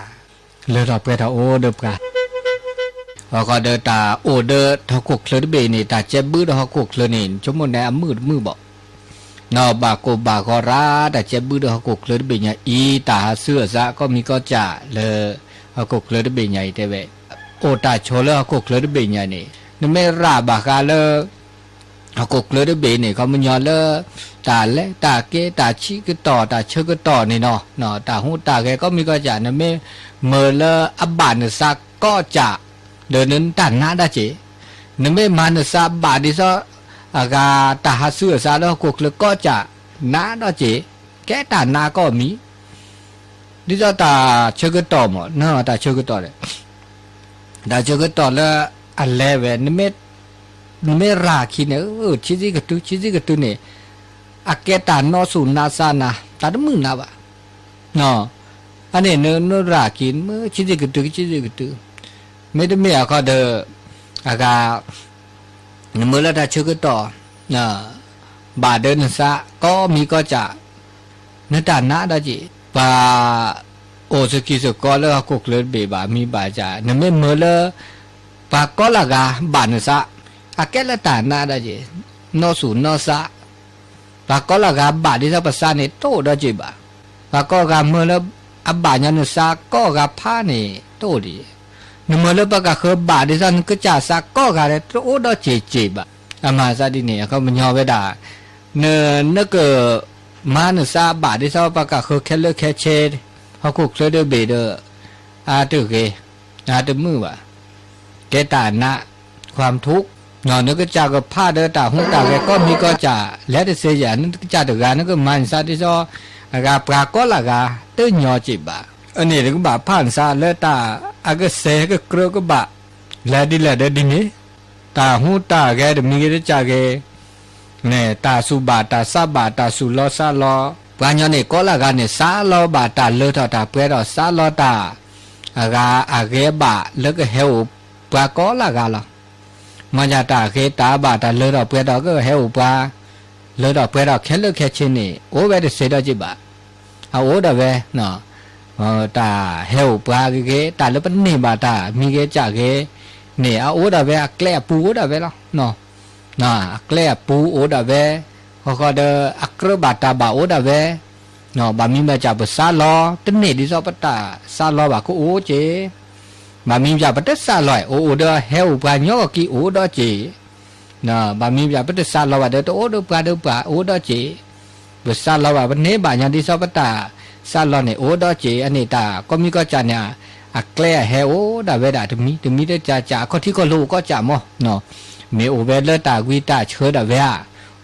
เลดอเปตาโอเดบกาก็เดตาโอเดทอกกเคลเบนี่ตาเจ็บบื้อทอกกเคลนี่ชมในมือบอกนอบาโกบากอราแต่เจ็บบื้อทอกกเคลเบเนี่ยอีตาเสื้อซะก็มีก็จ่าเลยทอกกเคลเบเนี่ยเตเวโอตาโชเลทอกกเคลเบเนี่ยนี่นั่นไม่ราบากาเลทอกกเคลเบนี่เขามันยอเลตาเละตาเกตาชิก็ต่อตาเชก็ต่อนี่เนาะตาหูตาแกก็มีก็จ่านั่นไม่เมื่อเลอับบานซักก็จ่าเดินนั้นตันหน้าได้เจนั่นไม่มันซาบาดิซอ อากาตาหาเสือซาแล้วกุกเลยก็จะนาดอเจแกตานาก็มีดิจตาเชกตอมเนาะตาเชกตอเลยตาเชกตอแล้วอันเลเวนนเมราคิเนี่ยชิซิกตุเนี่ยอาเกตานอสุนาซานาตาดมึงนะบะเนาะอันนี้เนราคินมือชิซิกตุไม่ได้เมียก็เดอากาเมื่อเราเชื่อก็ต่อบาเดินซะก็มีก็จะนตาหน้าได้จีบาโอสกิสก็เลิกกุกเลิศเบบามีบาจานไม่เมื่อเลิกปาก็ละกาบานซะอาแกละตาหน้าได้จีนอสูนอซะปาก็ละกาบาดิซะภาษาเนี่ยโตได้จีบาปาก็กาเมื่อเลิกอับบาญานุซะก็กาผ้าเนี่ยโตดีนเมื่อเลิกปากาคือบาดิซะนก็จ่าซะก็กาเลยโตได้เจ็บาอามาซาดิเนี่ยเขามันยอเวดาเนกมาเนซาบาดิซาปากาคือแค่เลิกแค่เชดเขาคุกเสดเบเดอาตุเกอาตุมือวะแกตานะความทุกข์นอนนึกจากกับผ้าเดตาหุ่นตาแกก็มีก็จะแล้วแต่เสียอย่างนึกจากถึงการนึกมันซาดิซอกาปลาก็ละกาตื้นยอจิบะอันนี้ถึงบาผ่านซาเลตาอากเสกกลัวก็บะแล้วดินี้ตาหูตาแกเดมีเกจากแกเนี่ยตาสุบาตาซาบาตาสุลอซาลอปานยอเนี่ยก็ละกันเนี่ยซาลอบาตาเลอตาเปรอซาลอตาอาเกบะเลกเฮวปาก็ละกันละมันจะตาเกตาบาตาเลอเปรอก็เฮวปาเลอเปรอแค่เลแค่ชินี่โอเวเดเสดจิบะเอาโอเดเวเนาะตาเฮวปาเกตาเลปนี่บาตามีเกจากเกเนี่ยโอดาเวแกล้ปูโอดาเวล่ะเนาะแกล้ปูโอดาเวเขาก็เดอักระบาตาบาโอดาเวเนาะบามีมาจากภาษาลอตเนี่ยดิซอปตาซาลอบาก็โอเจบามีจากปตซาลอยโอเดเฮลปาญอกีโอดอเจเนาะบามีจากปตซาลอบาเดโอดปาโอดอเจภาษาลอบาวันนี้บาญาดิซอปตาซาลอเนี่ยโอดอเจอันนี้ตาก็มีก็จานเนี่ยอักแกล้เฮโอดาเวดาตมีได้จ่าข้อที่ก็รู้ก็จ่ามอเนาะมีโอเวเลตาวิตาเชื้อดาเวะ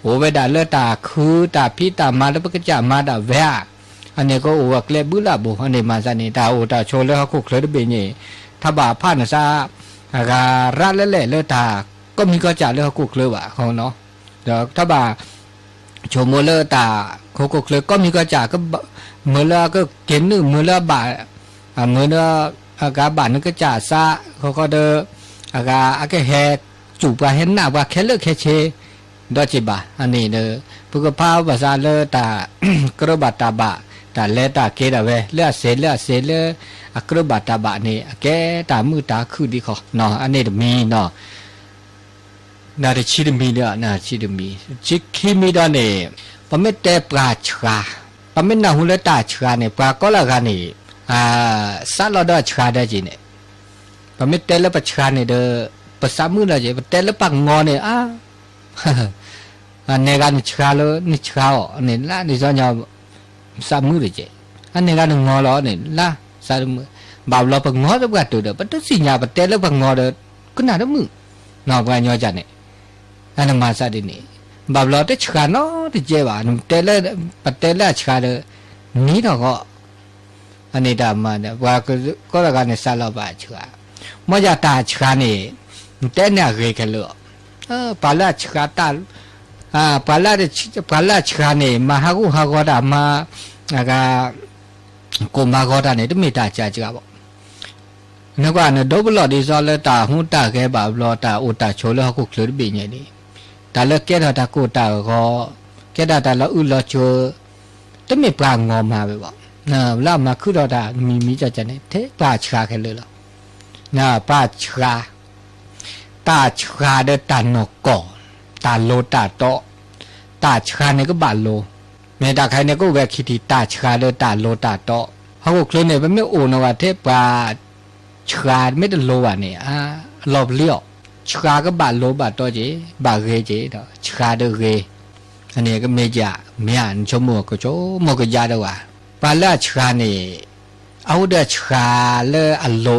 โอเวดาเลตาคือตาพิตามาแล้วก็จ่ามาดาเวะอันนี้ก็โอวักเล็บบุลาบุอันนี้มาซานี่ตาโอตาโชเลเขาคุกเลยได้เป็นยังถ้าบาผ่านซาการัดเล่เลตาก็มีก็จ่าเลยเขาคุกเลยวะเขาเนาะเดี๋ยวถ้าบาโชโมเลตาเขาคุกเลยก็มีก็จ่าก็เมื่อละก็เก็นนึงเมื่อละบาเมื่อละอากาบานนึกก็จ่าซาเขาก็เดอากาแฮจูบาเห็นหน้าว่าแค่เลิกแค่เชดอจิบะอันนี้เดอพวกพาภาษาเลตากระบาตาบะตาเลตาเกดาเวเลือเสเลอกระบาตาบะนี่แกตามือตาคือดีขอเนาะอันนี้มีเนาะนาdeชิดมีเนี่ยนาชิดมีชิคิมีดาเนี่ยปะเมเตปราชาปะเมนาหุเลตาชาเนี่ยปราก็ละกันนี่ซาลอดชาได้จีเนี่ยปะเมเตละปะชาเนี่ยเดอภาษามือละจีปะเตละปังงอเนี่ยอันนี้กันชาเลยนี่ชาอันนี้ละนี่ซะญาสามือเลยจีอันนี้กันงอล้อเนี่ยละสามือบาบล้อปังงอจะกัดตัวเด้อปะตุสิญาปะเตละปังงอเด้อก็น่าดมือเนาะปะญอจันเนี่ยอันนั้นมาซาดินี่บาบล้อเตชาเนาะที่เจ็บอ่ะเตละปะเตละชาเด้อนี่ดอกก็อันนี้ดามาเนี่ยว่าก็ละกันเนี่ยซาลอบาชาเมื่อจะตาชาเนี่ยแต่เนี่ยเกยกันเลยปาลาชาตาปาลาชาเนี่ยมาหากูหากอดามากูมากอดาเนี่ยต้องมีตาจ่าจ้าบอกนึกว่าเนี่ยดับเบิลดีซอลเลยตาหูตาแกบาบลอตาอุตาโชลหากูคลุดบีเนี่ยนี่ตาเลิกแกดาตากูตาก็แกดาตาละอุลอโชต้องมีปลางอมาไปบอกล่ามาคือเราได้มีจะจะเนี่ยเทปาชาแค่เลยล่ะปาชาตาชาเดตานกก่อตาโลตาโตตาชาเนี่ยก็บาโลเมตาใครเนี่ยก็แวคิดตาชาเดตาโลตาโตเขาก็เคลื่อนเนี่ยมันไม่โอนว่าเทปาชาไม่ได้โลอ่ะเนี่ยหลบเลี้ยวชาก็บาโลบาโตจีบาเกจีเนาะชาเดเกอันนี้ก็เมจ่าเมียนชมัวก็โจมัวก็ยาเดว่าปาลาชาเนี่ยเอาเดชาเลอโล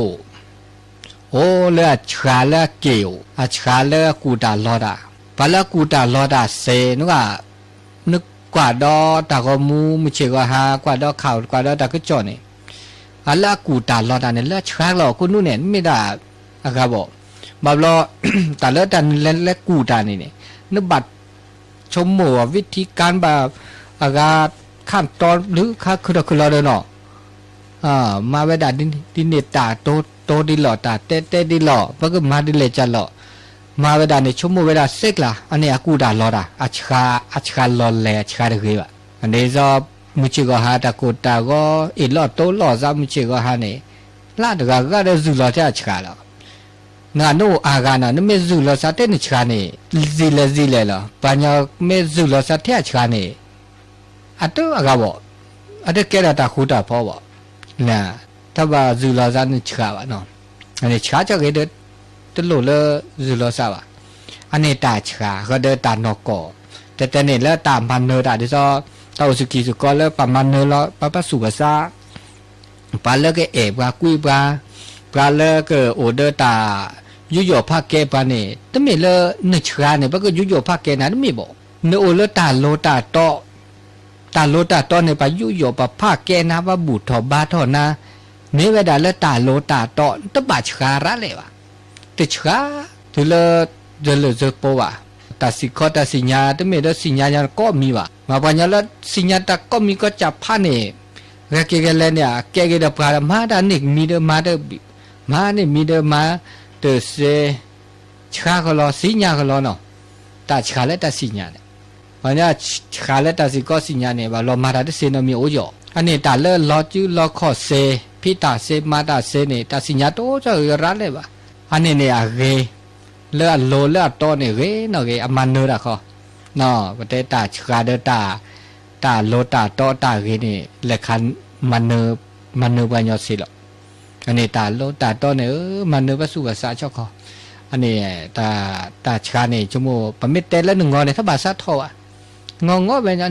โอเลชาเลเกียวชาเลกูตาลอดาป ปลากูตาลอดาเซนึกว่านึกกว่าดอตาก็มูมิเชก็หากว่าดอข่าวกว่าดอตาก็จอนี่อันละกูตาลอดาเนี่ยละช้าหรอกูนู่นเนี่ยไม่ได้อะครับบอกบาบลอตาเลตันและกูตานี่เนี่ยนึกบัดชมหมัววิธีการแบบอากาศขั้นตอนหรือค่าคือเราเดินเนาะมาเวลาดินเนตาโตดิหล่อตาเต้ดิหล่อเพราะก็มาดิเลจันหล่อมาเวลาเนี่ยชมเวลาเสกละอันนี้กูด่าหล่อละอัจฉาหล่อแหล่อัจฉาเรื่องวะอันนี้จะมุจิก็หาตะกูตาก็อีหล่อโตหล่อจะมุจิก็หาเนี่ยลาดก็ได้จุหล่อจะอัจฉาละงานโนอาการน่ะนี่ไม่จุหล่อสัตย์เต้นอัจฉาเนี่ยจีเลละปัญญาไม่จุหล่อสัตย์ที่อัจฉาเนี่ยอัตโตอากาบอกอัตโตแก่ละตาคูตาพอบอกน่ะถ้าว่าจุหล่อสัตย์นี่ฉาวะเนาะอันนี้ฉาจะเกิดตลอดเลยจุหล่อสัตย์อันนี้ตาฉาก็เดินตานกอแต่เนี่ยแล้วตามพันเนอร์ตาที่ซอตาสุกิสุกอแล้วประมาณเนอร์แล้วป้าสุภาษาปาเลิกเอบว่ากุยปลาเลิกโอเดอร์ตายุยอภาคแกปานี่ตไม่เลนึกชาเนี่ยปก็ยุยอภาคแกนั้นไม่บอกเนโอเลตาโลตาโตเนี่ยปยุยอปภาคแกนะว่าบุตรบาทอนะเนเวดาเลตาโลตาโตตบาชาระเลยวะแต่ชาถึงเลจะปวะตาสิคอตาสิญาตไม่ได้สิญญายังก็มีวะมาปัญญาละสิญญาตาก็มีก็จับพันเนี่ยแกเลยเนี่ยแกเดปรามาดานิกมีเดมาเนี่ยมีเดมาเตเสชาก็รอสิญาก็รอเนาะตาชาเลตาสิญาเนี่ยวันนี้ชาเลตาสิก็สิญาเนี่ยว่าเรามาได้เสนมีโอโยอันนี้ตาเลรอจูรอขอเสพิตาเสมาตาเสเนี่ยตาสิญาโตจะรัดเลยวะอันนี้เนี่ยเกเลือดโลเลือดโตเนี่ยเกเนาะเกอมันเนอร์อะเขาเนาะประเทศตาชาเดตาโลตาโตตาเกนี่เล็กขันมันเนอร์ปัญญาสิหรออันนี้ตาโลตาโตเนี่ยมันเนอร์วัสุภาษาชอบเขาอันนี้ตาชาเนี่ยชั่วโมงปมิตรเตละหนึ่งงอเนี่ยถ้าภาษาทออะงอไปเนี่ย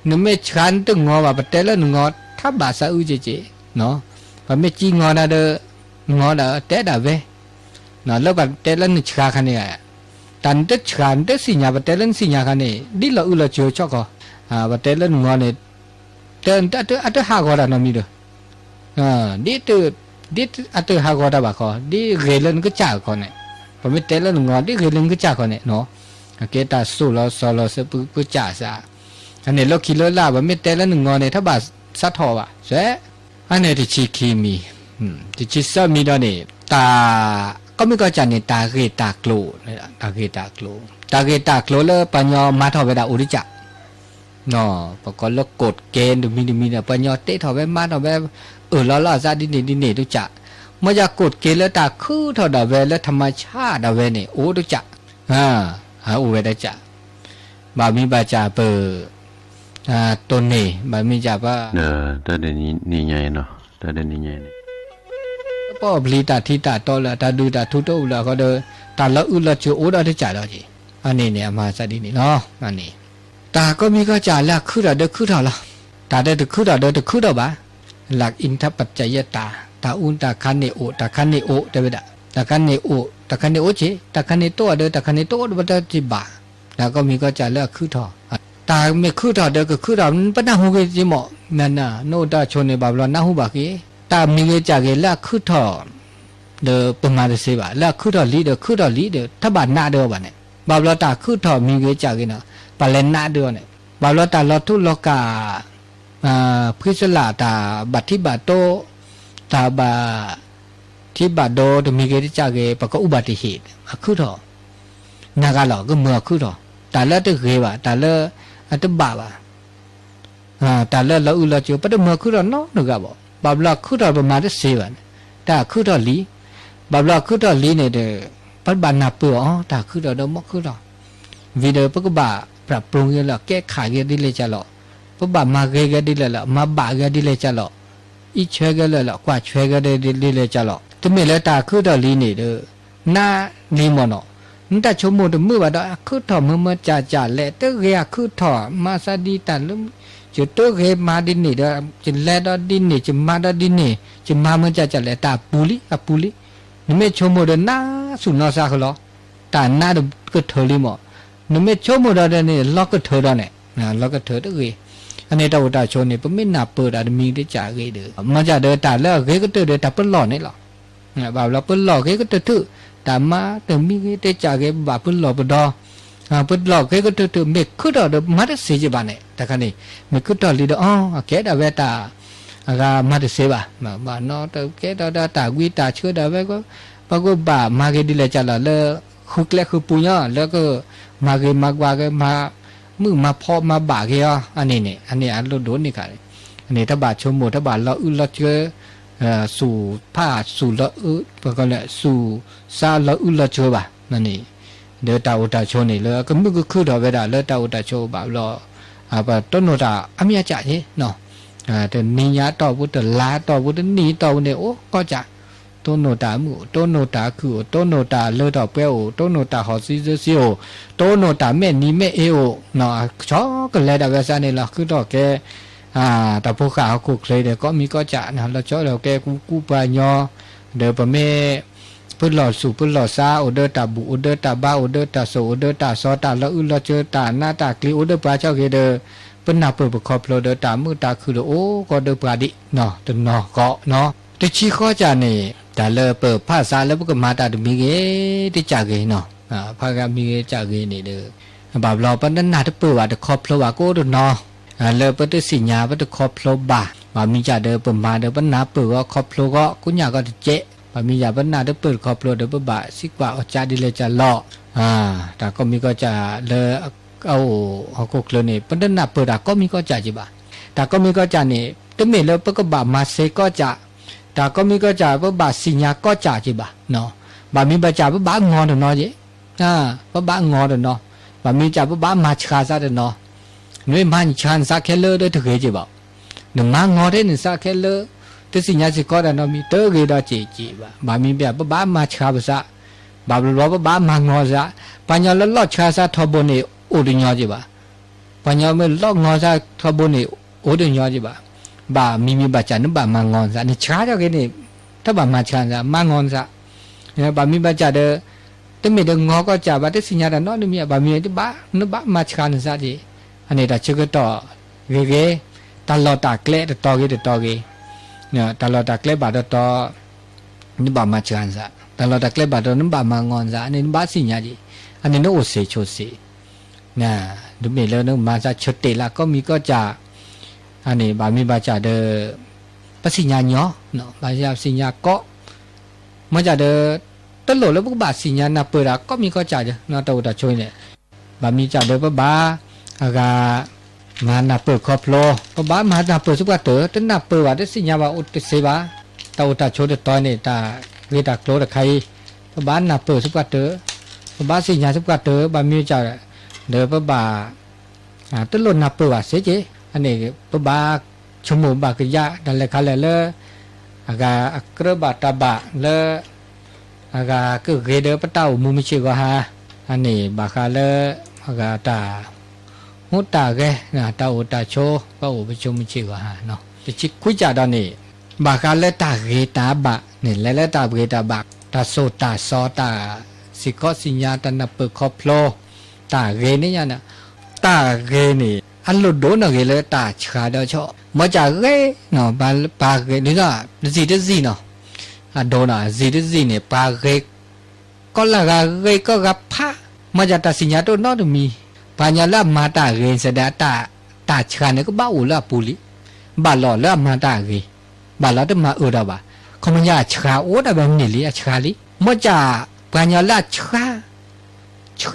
นึกชานตึงงอว่าปเตละหนึ่งงอถ้าภาษาอื่นเจเนาะปมิตรจีงอนะเดงอนะเตดาเวเนาะแล้วปเตละหนึ่งชาคันเนี่ยตันเตชานเตสิญาปเตละสิญาคันเนี่ยดิละอุละเจอชอบเขาปเตละหนึ่งงอเนี่ยเดินอัตหากอดานมีเด้อดิอัตหากอดาบะขอดิเรลันก็จ่าก่อนเนี่ยพอไม่เตลันงอดิเรลันก็จ่าก่อนเนี่ยเนาะเกตาสู้แล้วซอลอสปุจ่าซะอันนี้เราคิดแล้วล่ะว่าไม่เตลันงอเนี่ยถ้าบาสัทธอว่ะเสอันนี้ที่ชิคีมีที่ชิซามีดอเนี่ยตาก็ไม่ก็จะเนี่ยตาเกตาโกลตาเกตาโกลแล้วปัญญามาทอเวดาอุริจักเนาะปกติแล้วกดเกณฑ์มีเนี่ยปัญญาเตะถอดไปมาถอดไปล่อซะดินี่ตุจักเมื่อจะกดเกณฑ์แล้วตาคือถอดไปแล้วธรรมชาติเอาไว้เนี่ยโอ้ตุจักโอ้เวได้จักบามีบาจ่าเปต้นนี่บามีจ่าว่าแต่เดี๋ยวนี้ไงเนาะแต่เดี๋ยวนี้ไงป้อผลิตาทิตาโตละตาดูตาทุโตละก็เดตาละอุละจูโอ้ดตุจักแล้วจีอันนี้เนี่ยมาซะดินี่เนาะอันนี้ตาก็มีก็จ่าละคือละคือเท่าละตาได้คือละบะหลักอินทปัจจยตาอุนตาคันเนโอตาคันเนโอเดเวดาตาคันเนโอเจตาคันเนโตเดตาคันเนโตบัดจิบาแล้วก็มีก็จ่าละคือเท่าตาไม่คือเท่าเดก็คือเท่ามันปะนะฮูเกจิหมอนั่นน่ะโนตาชนในบาบลอนะฮูบาเกตามีก็จ่าเกละคือเท่าเดปมาเสบาละคือเท่าลีเดถ้าบานาเดบาเนี่ยบาบลอตาคือเท่ามีก็จ่าเกนะปะเลนะเดเนี่ยบาบลอตาลอทุโลกาพิศลาตาบัตทิบาโตตาบาทิบาโดตมีเกติจากเกปะก็อุบัติเหตุคือเถอะนากาหลอกก็เมื่อคือเถอะตาเล่ตะเกบะตาเล่อัตบะบะตาเล่ละอุละจูปะตะเมื่อคือเถอะเนาะนึกอ่ะบ่บาบลาคือเถอะประมาณเสบะตาคือเถอะลีบาบลาคือเถอะลีเนี่ยเด้ปัจบานาเปือตาคือเถอะเดมคือเถอะวิเดปะก็บะปรับปรุงเยละแก้ไขเยดิเลยจ้ะหรอพบมาเกกดิเลยละมาบากดิเลยจ้ะหรออีเชกเลยละกว่าเชกดิเลยจ้ะหรอทำไมเลยตาคือดอลีนี่เด้อหน้านี่มอนอนั่นแต่ชมโมดมือว่าดอคือถอมือจ่าแหละเตเรียคือถอมาซาดีตันลุจุดเตเรมาดินนี่เด้อจิแลดอดินนี่จิมาดอดินนี่จิมามือจ่าแหละตาปูลินี่ไม่ชมโมดหน้าสุนอซาคลอ ตาหน้าก็เธอเลยมั้งนึกไม่ชอบหมดเลยเนี่ยล็อกก็เธอแล้วเนี่ยล็อกก็เธอตัวเองอันนี้ตัวตาชนเนี่ยเป็นไม่น่าเปิดอะไรมีได้จ่ายเลยเด้อมาจากเดินตาแล้วเกก็เธอเดินตาเปิดหล่อนี่หรอแบบเราเปิดหล่อเกก็เธอถือแต่มาแต่มีได้จ่ายเกแบบเปิดหล่อปดอเปิดหล่อเกก็เธอเมฆขึ้นเราเดินมาได้เสียจีบันเนี่ยแต่กันนี่เมฆขึ้นเราลีเดออ๋อแกได้เวตาก็มาได้เสียบ้านนอแต่แกได้ตาวิตาเชื่อได้เวก็ปรากฏบ่ามาเกดีเลยจ้ะละเลยคุกเล็กคือปุญญาแล้วก็มาเกมากว่าก็มามึงมาพอมาบ่าเกอ่ะอันนี้เนี่ยอันนี้อันเราโดนนี่กันอันนี้ถ้าบาดชมหมดถ้าบาดเราเราเจอสู่ผ้าสู่เราปรากฏเลยสู่ซาเราเราเจอบ่านั่นนี่เดี๋ยวตาอุตาโชนี่เลยก็มึงก็คือเราเวลาเลยตาอุตาโชบ่าเราแบบต้นโนดาอเมียจ่าเนี่ยเนาะแต่นิยาต่อบุตรลาต่อบุตรนีต่อเนี่ยโอ้ก็จะต้นโนดาหมู่ต้นโนดาคือต้นโนดาเลือดออกเปรี้ยวต้นโนดาหอซีซีโอต้นโนดาแม่นี้แม่เอโอเนาะชอก็เลยดาวซาเนี่ยเราคือดอกแกแต่พวกเขาคุกเลยเดี๋ยวก็มีก็จะนะเราชอเราแกกูปายอเดี๋ยวปะแม่เพื่อหลอดสู่เพื่อหลอดซาโอเดอร์ตาบุโอเดอร์ตาบ้าโอเดอร์ตาโซโอเดอร์ตาซอตาแล้วเราเจอตาหน้าตากลีโอเดอร์ปลาเจ้าเกเดอเป็นหน้าเปิดประกอบเราเดอตามือตาคือโอ้ก็เดอปลาดิเนาะตัวเนาะก็เนาะแต่ชี้ข้อจานี่แต่เลยเปิดภาษาแล้วก็มาตาดมีเกที่จากเกเนาะพากันมีเกจากเกนี่เด้อแบบเราเป็นนั่นนาที่เปิดว่าจะครอบเราว่าก็ตัวเนาะเลยเป็นตัวสิญญาเป็นตัวครอบเราบ่าว่ามีจ่าเดินเปิดมาเดินเป็นนาเปิดว่าครอบเราก็คุณอยากก็จะเจ๊ว่ามีอยากเป็นนาที่เปิดครอบเราเดินเปิดบ่าสิกว่าเอาจ่าดีเลยจะล่อแต่ก็มีก็จะเลยเอาคุกเลยนี่เป็นนั่นนาเปิดก็มีก็จ่าจีบ่าแต่ก็มีก็จ่านี่ตัวเมล์เป็นก็บ่ามาเซก็จะแต่ก็มีก็จ่าว่าบาสิญญาก็จ่าจีบ่าเนาะบามีบาจ่าว่าบางอเนาะจีว่าบางอเนาะบามีจ่าว่าบามาชาซาเนาะนี่มันชันสักแค่เลอได้ถึงจีบ่าหนึ่งมางอได้หนึ่งสักแค่เลอที่สิญญาสิก็ได้เนาะมีเตอร์กีดาจีบ่าบามีแบบว่าบามาชาบซะบาบล้อว่าบามางอซะปัญญาละลอดชาซาทบนี่อุดญอจีบ่าปัญญาไม่ลอกงอซาทบนี่อุดญอจีบ่าบ่ามีบาจานุบ่ามางอนซะนี่ช้าจังนี่ถ้าบ่ามาชานซะมางอนซะเนี่ยบ่ามีบาจาเด้อแต่ไม่ได้งอก็จ่าบ่าที่สิญญาดเนาะนี่มีบ่ามีที่บ่านึบ่ามาชานซะดิอันนี้ตาชึกต่อเกตลอดตาเกลต่อเกเนี่ยตลอดตาเกลบ่าต่อนี่บ่ามาชานซะตลอดตาเกลบ่าต่อนี่บ่ามางอนซะอันนี้บ่าสิญญาดิอันนี้โนโอเซโชเซนะดูมีแล้วนึมาซะชุดเตละก็มีก็จะอันนี้บามีบาจ่าเดอปสิญญาเนาะบาจ่าสิญญาก็มาจ่าเดอตลอดแล้วพวกบาสิญญานาเปิดก็มีก็จ่าเดเนาะตัวตาช่วยเนี่ยบามีจ่าเดอบาอากามานาเปิดครอบโลบามานาเปิดสุกเตอตนาเปิดว่าได้สิญญาว่าอุตเสบาตัวตาช่วยตอนนี้ตาเวตาโคลตะไคบานาเปิดสุกเตอบาสิญญาสุกเตอบามีจ่าเดอบาตลอดนาเปิดว่าเสียเจอันนี้ปบาชมูบากยะดันเลยค่ะเลยอากาอักระบาตาบะเลยอากาคือเกเดปะเต้ามุมิชิกว่าฮะอันนี้บาคาเลยอากาตาหุตาเกนะตาอุตาโชก็อุปชมุชิกว่าฮะเนาะจะชิคุยจาดอนนี่บาคาเลยตาเกตาบะนี่เลยตาเกตาบะตาโซตาซอตาสิกอสิญญาตนะเปิดคอพโลตาเกนี่ยนะตาเกนี่อันลุดโดนอะไรเลยตาชาดอชอมาจากเร่เนาะปาเร่นี่ก็ซีเนาะโดนซีเนี่ยปาเร่ก็ละกาเร่ก็กับพระมาจากตาสิญญาตัวนอตมีปัญญาละมาตาเร่เสดตาชาเนี่ยก็บ้าอุละปุลิบาหล่อละมาตาเร่บาละตมาดาบะคำยาชาโอดาแบบนี้เลยชาลิมาจากปัญญาละช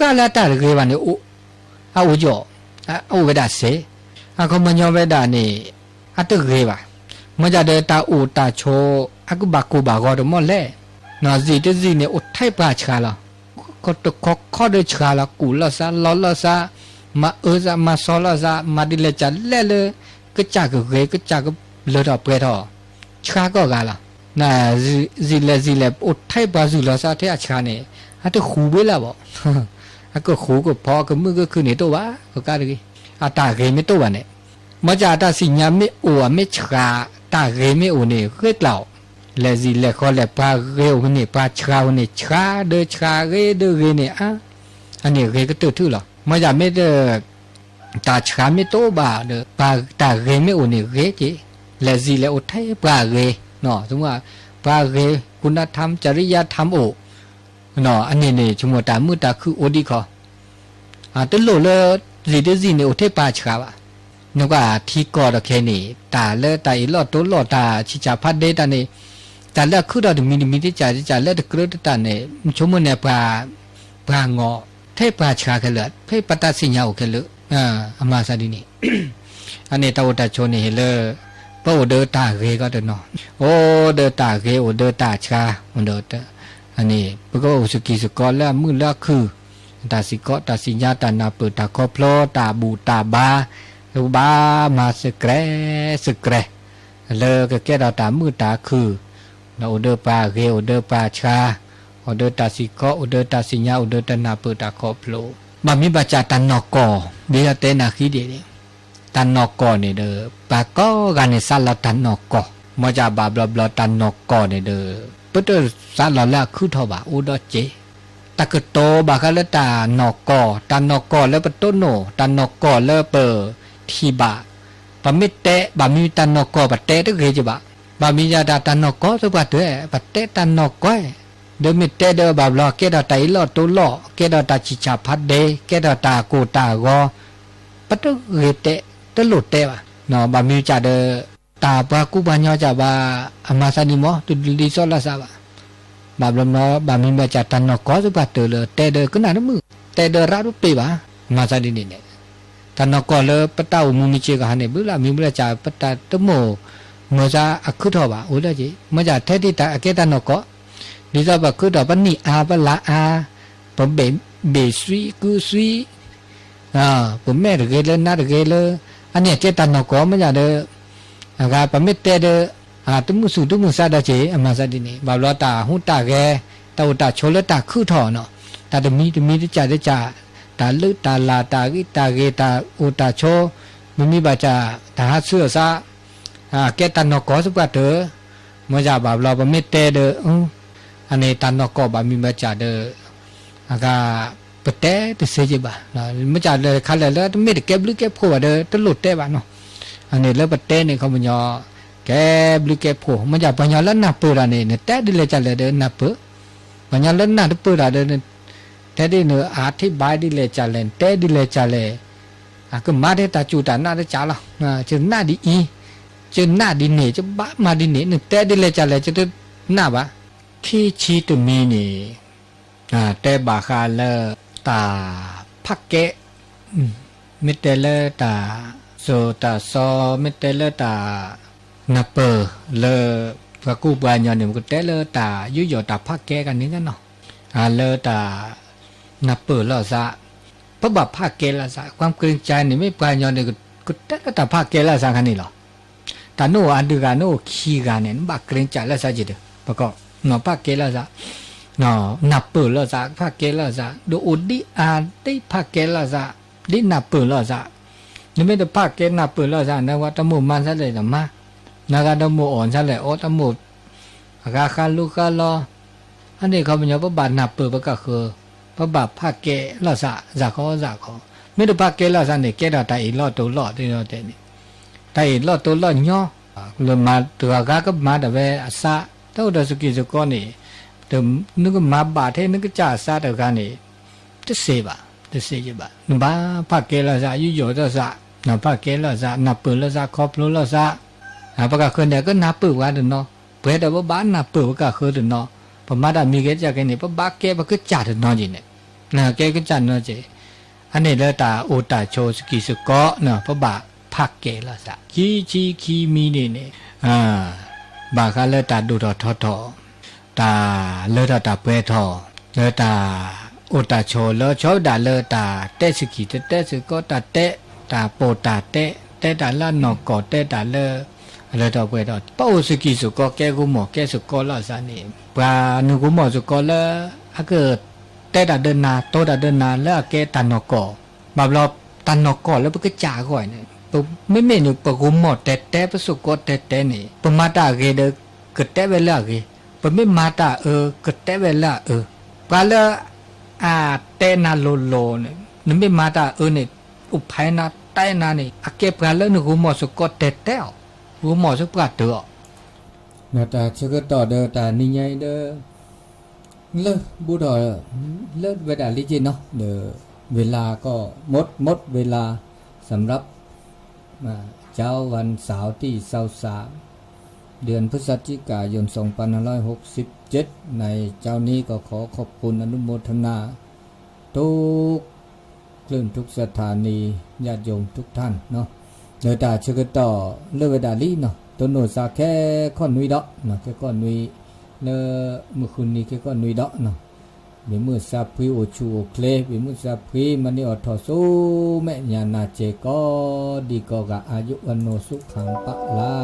าละตาเร่วันนี้เอาจ่อเอาเวดาเสก็มันยอมเวดานี่อัตเกบะมันจะเดินตาอูตาโชอากุบากูบากอดมอลเล่นาซีเนี่ยอุทัยปราชาละก็ตกข้อเดือชาละกูละซาลอละซามาซามาซอละซามาดิเลจันเล่เลยก็จากก็จากเลือดออกเปรตชาก็กาละน่ะซีเลอุทัยปราจุละซาเทียชาเนี่ยอัตคูเวละบ่ก็ขู่ก็พอก็มือก็คือเนี่ยตัววะก็การเลยตาเกไม่ตัววะเนี่ยมาจากตาสิญญาไม่อวไม่ชาตาเกไม่อวเนี่ยเคยเล่า le zi le kho le pa ge o ni pa chra o ni chra de ge ni a ani ge ke tu lo ma ja me de ta chra me to ba de pa ta ge me o ni ge ji le zi le o thai pa ge no สมมุติว่าpa ge คุณธรรมจริยธรรมโอเนาะอันนี้นี่ชุมตามุตาคือโอดิขอตะโลเลสิเดซินี่โอเทปาชกาบะนกว่าที่กอดแค่นี้ตาเลตาอีลอดตัวลอดตาชิจาพัดเดตานี่ตาเลคือดอมีที่จ่าเลตะกรดตานี่ชุมเนี่ยปางอเทปาชกาเคลเทปตาสิญญาโอเคลอามาซาดินี่อันนี้ตาโอตาโชนี่เลปโอเดตาเกก็เดเนาะโอเดตาเกโอเดตาชามันเดตอันนี้ปก็สุกิสุกอแล้วมื้อละคือตาสิกอตาสิญญาตานาเปิดตาคอพลอตาบูตาบาบามาสเกรเลก็แก่ตามื้อตาคือโอเดปาเกโอเดปาชาโอเดตาสิกอโอเดตาสิญญาโอเดตานาเปิดตาคอพลอบามีบาจาตันนอกอเดียเตนาคีเดตันนอกอเนี่ยเด้อปากก็กันเนี่ยสัลตันนอกอมาจากบาบลาตันนอกอเนี่ยเด้อปุ๊ดสัลละคือทบาอุดเจตะกโตบากะละตานอกอตันนอกอแล้วปะต้นโนตันนอกอแล้วเปทีบาปะมิเตบามีตันนอกอปะเตตะเกจิบาบามียาดาตันนอกอสุบะเตปะเตตันนอกอเดมิเตเดบาบลาเกดาไตลอตุลอเกดาตาจิจาพัดเดเกดาตาโกตากอปะตะเกเตตะลุเตบาเนาะบามีจาเดตาปะกุบะญอจาบาอามาซาดิมอตุลิซอลาซาบาบาบลมเนาะบามีมาจาตันเนาะกอสุบะเตเลเตเดกนะมือเตเดรารุเปบามาซาดินี่เนตันเนาะกอเลปะตาอุมุมิเจกะหะเนบุละมีบุละจาปะตาตะโมมอซาอะคุทอบาโอละจิมะจาเทติตาอะเกตันเนาะกอดิซาบะคุทอปะนิอาปะลาอาปะเบซุยกุซุยปะแม่ตะเกเลนะตะเกเลอันนี้เกตันเนาะกอมะจาเดอะกาปะมิเตเดตุมุสุตุมุซาดะเจอามาซาดินี่บาบลอตาหุตาเกตาอุตาโชเลตาคุทอเนาะตาตะมีจาเดจาตาลึตาลาตากิตาเกตาอุตาโชมีบาจาตาหะเสือซาเกตันเนาะกอสุบะเตมะจาบาบลอปะมิเตเดอันนี้ตันเนาะกอบามีบาจาเดอะกาปะเตตะเซจิบาเนาะมะจาเลคาเลตะมิเดเก็บลึกเก็บโพบาเดตะลุเตบาเนาะอันนี้เลปะเตนี่เขาบ่ญอแกบลิเกโพมันจะปัญญาละนับเปิดอันนี้เนี่ยแต่ดิเลจะเลยเดินนับเปิดปัญญาละนับเปิดอันนี้แต่ดิเนื้ออาทิบายดิเลจะเลยแต่ดิเลจะเลยก็มาได้ตาจูตาหน้าได้จ้าละจะหน้าดีอีจะหน้าดีเนี่ยจะบ้ามาดีเนี่ยแต่ดิเลจะเลยจะหน้าบ้าที่ชีตุมีนี่แต่บาคาเลตาพักเกะมิเตเลตาโซตาซอมิเตเลตานับเปอเลพระกูปานยอนเนี่ยมันก็เตเลตายุยอตาพักแกกันนี้กันเนาะเลตานับเปอละซะพระบาปพักแกละซะความเกรงใจนี่ไม่ปานยอนเนี่ยก็เตเลตาพักแกละซะกันนี่หรอแต่โนอันดูกันโนขี้กันเนี่ยบาเกรงใจละซะจิตประกอบเนาะพักแกละซะเนาะนับเปอละซะพักแกละซะดูอุดิอาได้พักแกละซะดินับเปอละซะนี่ไม่ได้พักแกนับเปอละซะนะว่าตะมุมันซะเลยนะมานาการดมูอ่อนซะแหละโอ้ตะมูอาคาคาลูกาลออันนี้เขาเป็นอย่างพระบาทนับเปิดประกาศคือพระบาทภาคเกละสะจากเขาไม่ได้ภาคเกละสะเนี่ยเกดาตาอีลอดตัวลอดที่เราเตนี่ตาอีลอดตัวลอดย่อเลยมาตัวกาก็มาแต่เวอสะเท่าเดสุกิสุกอนี่แต่นึกมาบาทเทนึกจ่าซาแต่กันนี่จะเสบะจะเสยบะนึกบ้าภาคเกละสะยุ่ยโยตสะนับภาคเกละสะนับเปิดละสะครอบรู้ละสะประกาศคนเดียวก็นับเปิดว่าเดินเนาะเพื่อแต่ว่าบ้านนับเปิดประกาศคนเดินเนาะพอมาได้มีแค่จากแค่นี้พอบ้าแกมันก็จัดเดินเนาะจีเนี่ยนะแกก็จัดเนาะจีอันนี้แล้วตาโอตาโชสกิสกอเนาะพอบ้าพักแกละสะคีมีเนี่ยบ้าเขาแล้วตาดูทอตาเลือดตาเปรทอเลือดตาโอตาโชแล้วชอบด่าเลือดตาเตสกิเตสก็ตาเตตาโปตาเตตาละนอกกอเตตาเลอะไรต่อไปต่อป้าสกิสุกอแกกูหมอแกสุกอละซะนี่ปลาหนูกูหมอสุกอละอะเกิดแต่ดาเดินนาโตดาเดินนาแล้วแกตันนอกอบาบลอตันนอกอแล้วมันก็จ่าก่อนเนี่ยไม่หนูปะกูหมอแต่ประสุกอแต่นี่ปมาตาเกเด กดแต่เวลากีปะไม่มาตากดแต่เวลาปาละเตนาโลโลเนี่ยนึไม่มาตาเนี่ยอุภัยนาใต้นานี่อาเก็บกันแล้วนึกหัวหมอสกอตเตเต้หัวหมอสกอตเตอนาตาเชก็ต่อเดอตานี่ไงเดอเลิกบูดอเลิกเวลาลิจิเนาะเดอเวลาก็หมดเวลาสำหรับเจ้าวันเสาร์ที่23เดือนพฤศจิกายน2567ในเจ้านี้ก็ขอขอบคุณอนุโมทนาทุกคลื่นทุกสถานีญาติโยมทุกท่านเนาะเดอตาเชก็ต่อเลิกเวลาลิเนาะตัวโนซาแค่ข้อนุยดอกเนาะแค่ข้อนุยเลเมื่อคืนนี้แค่ข้อนุยดอกเนาะเดี๋ยวมือซาพรีโอชูโอเคลเดี๋ยวมือซาพรีมันนี่อดทอสู้แม่ญาณาเจก็ดีก็กะอายุวันโนสุขังปะลา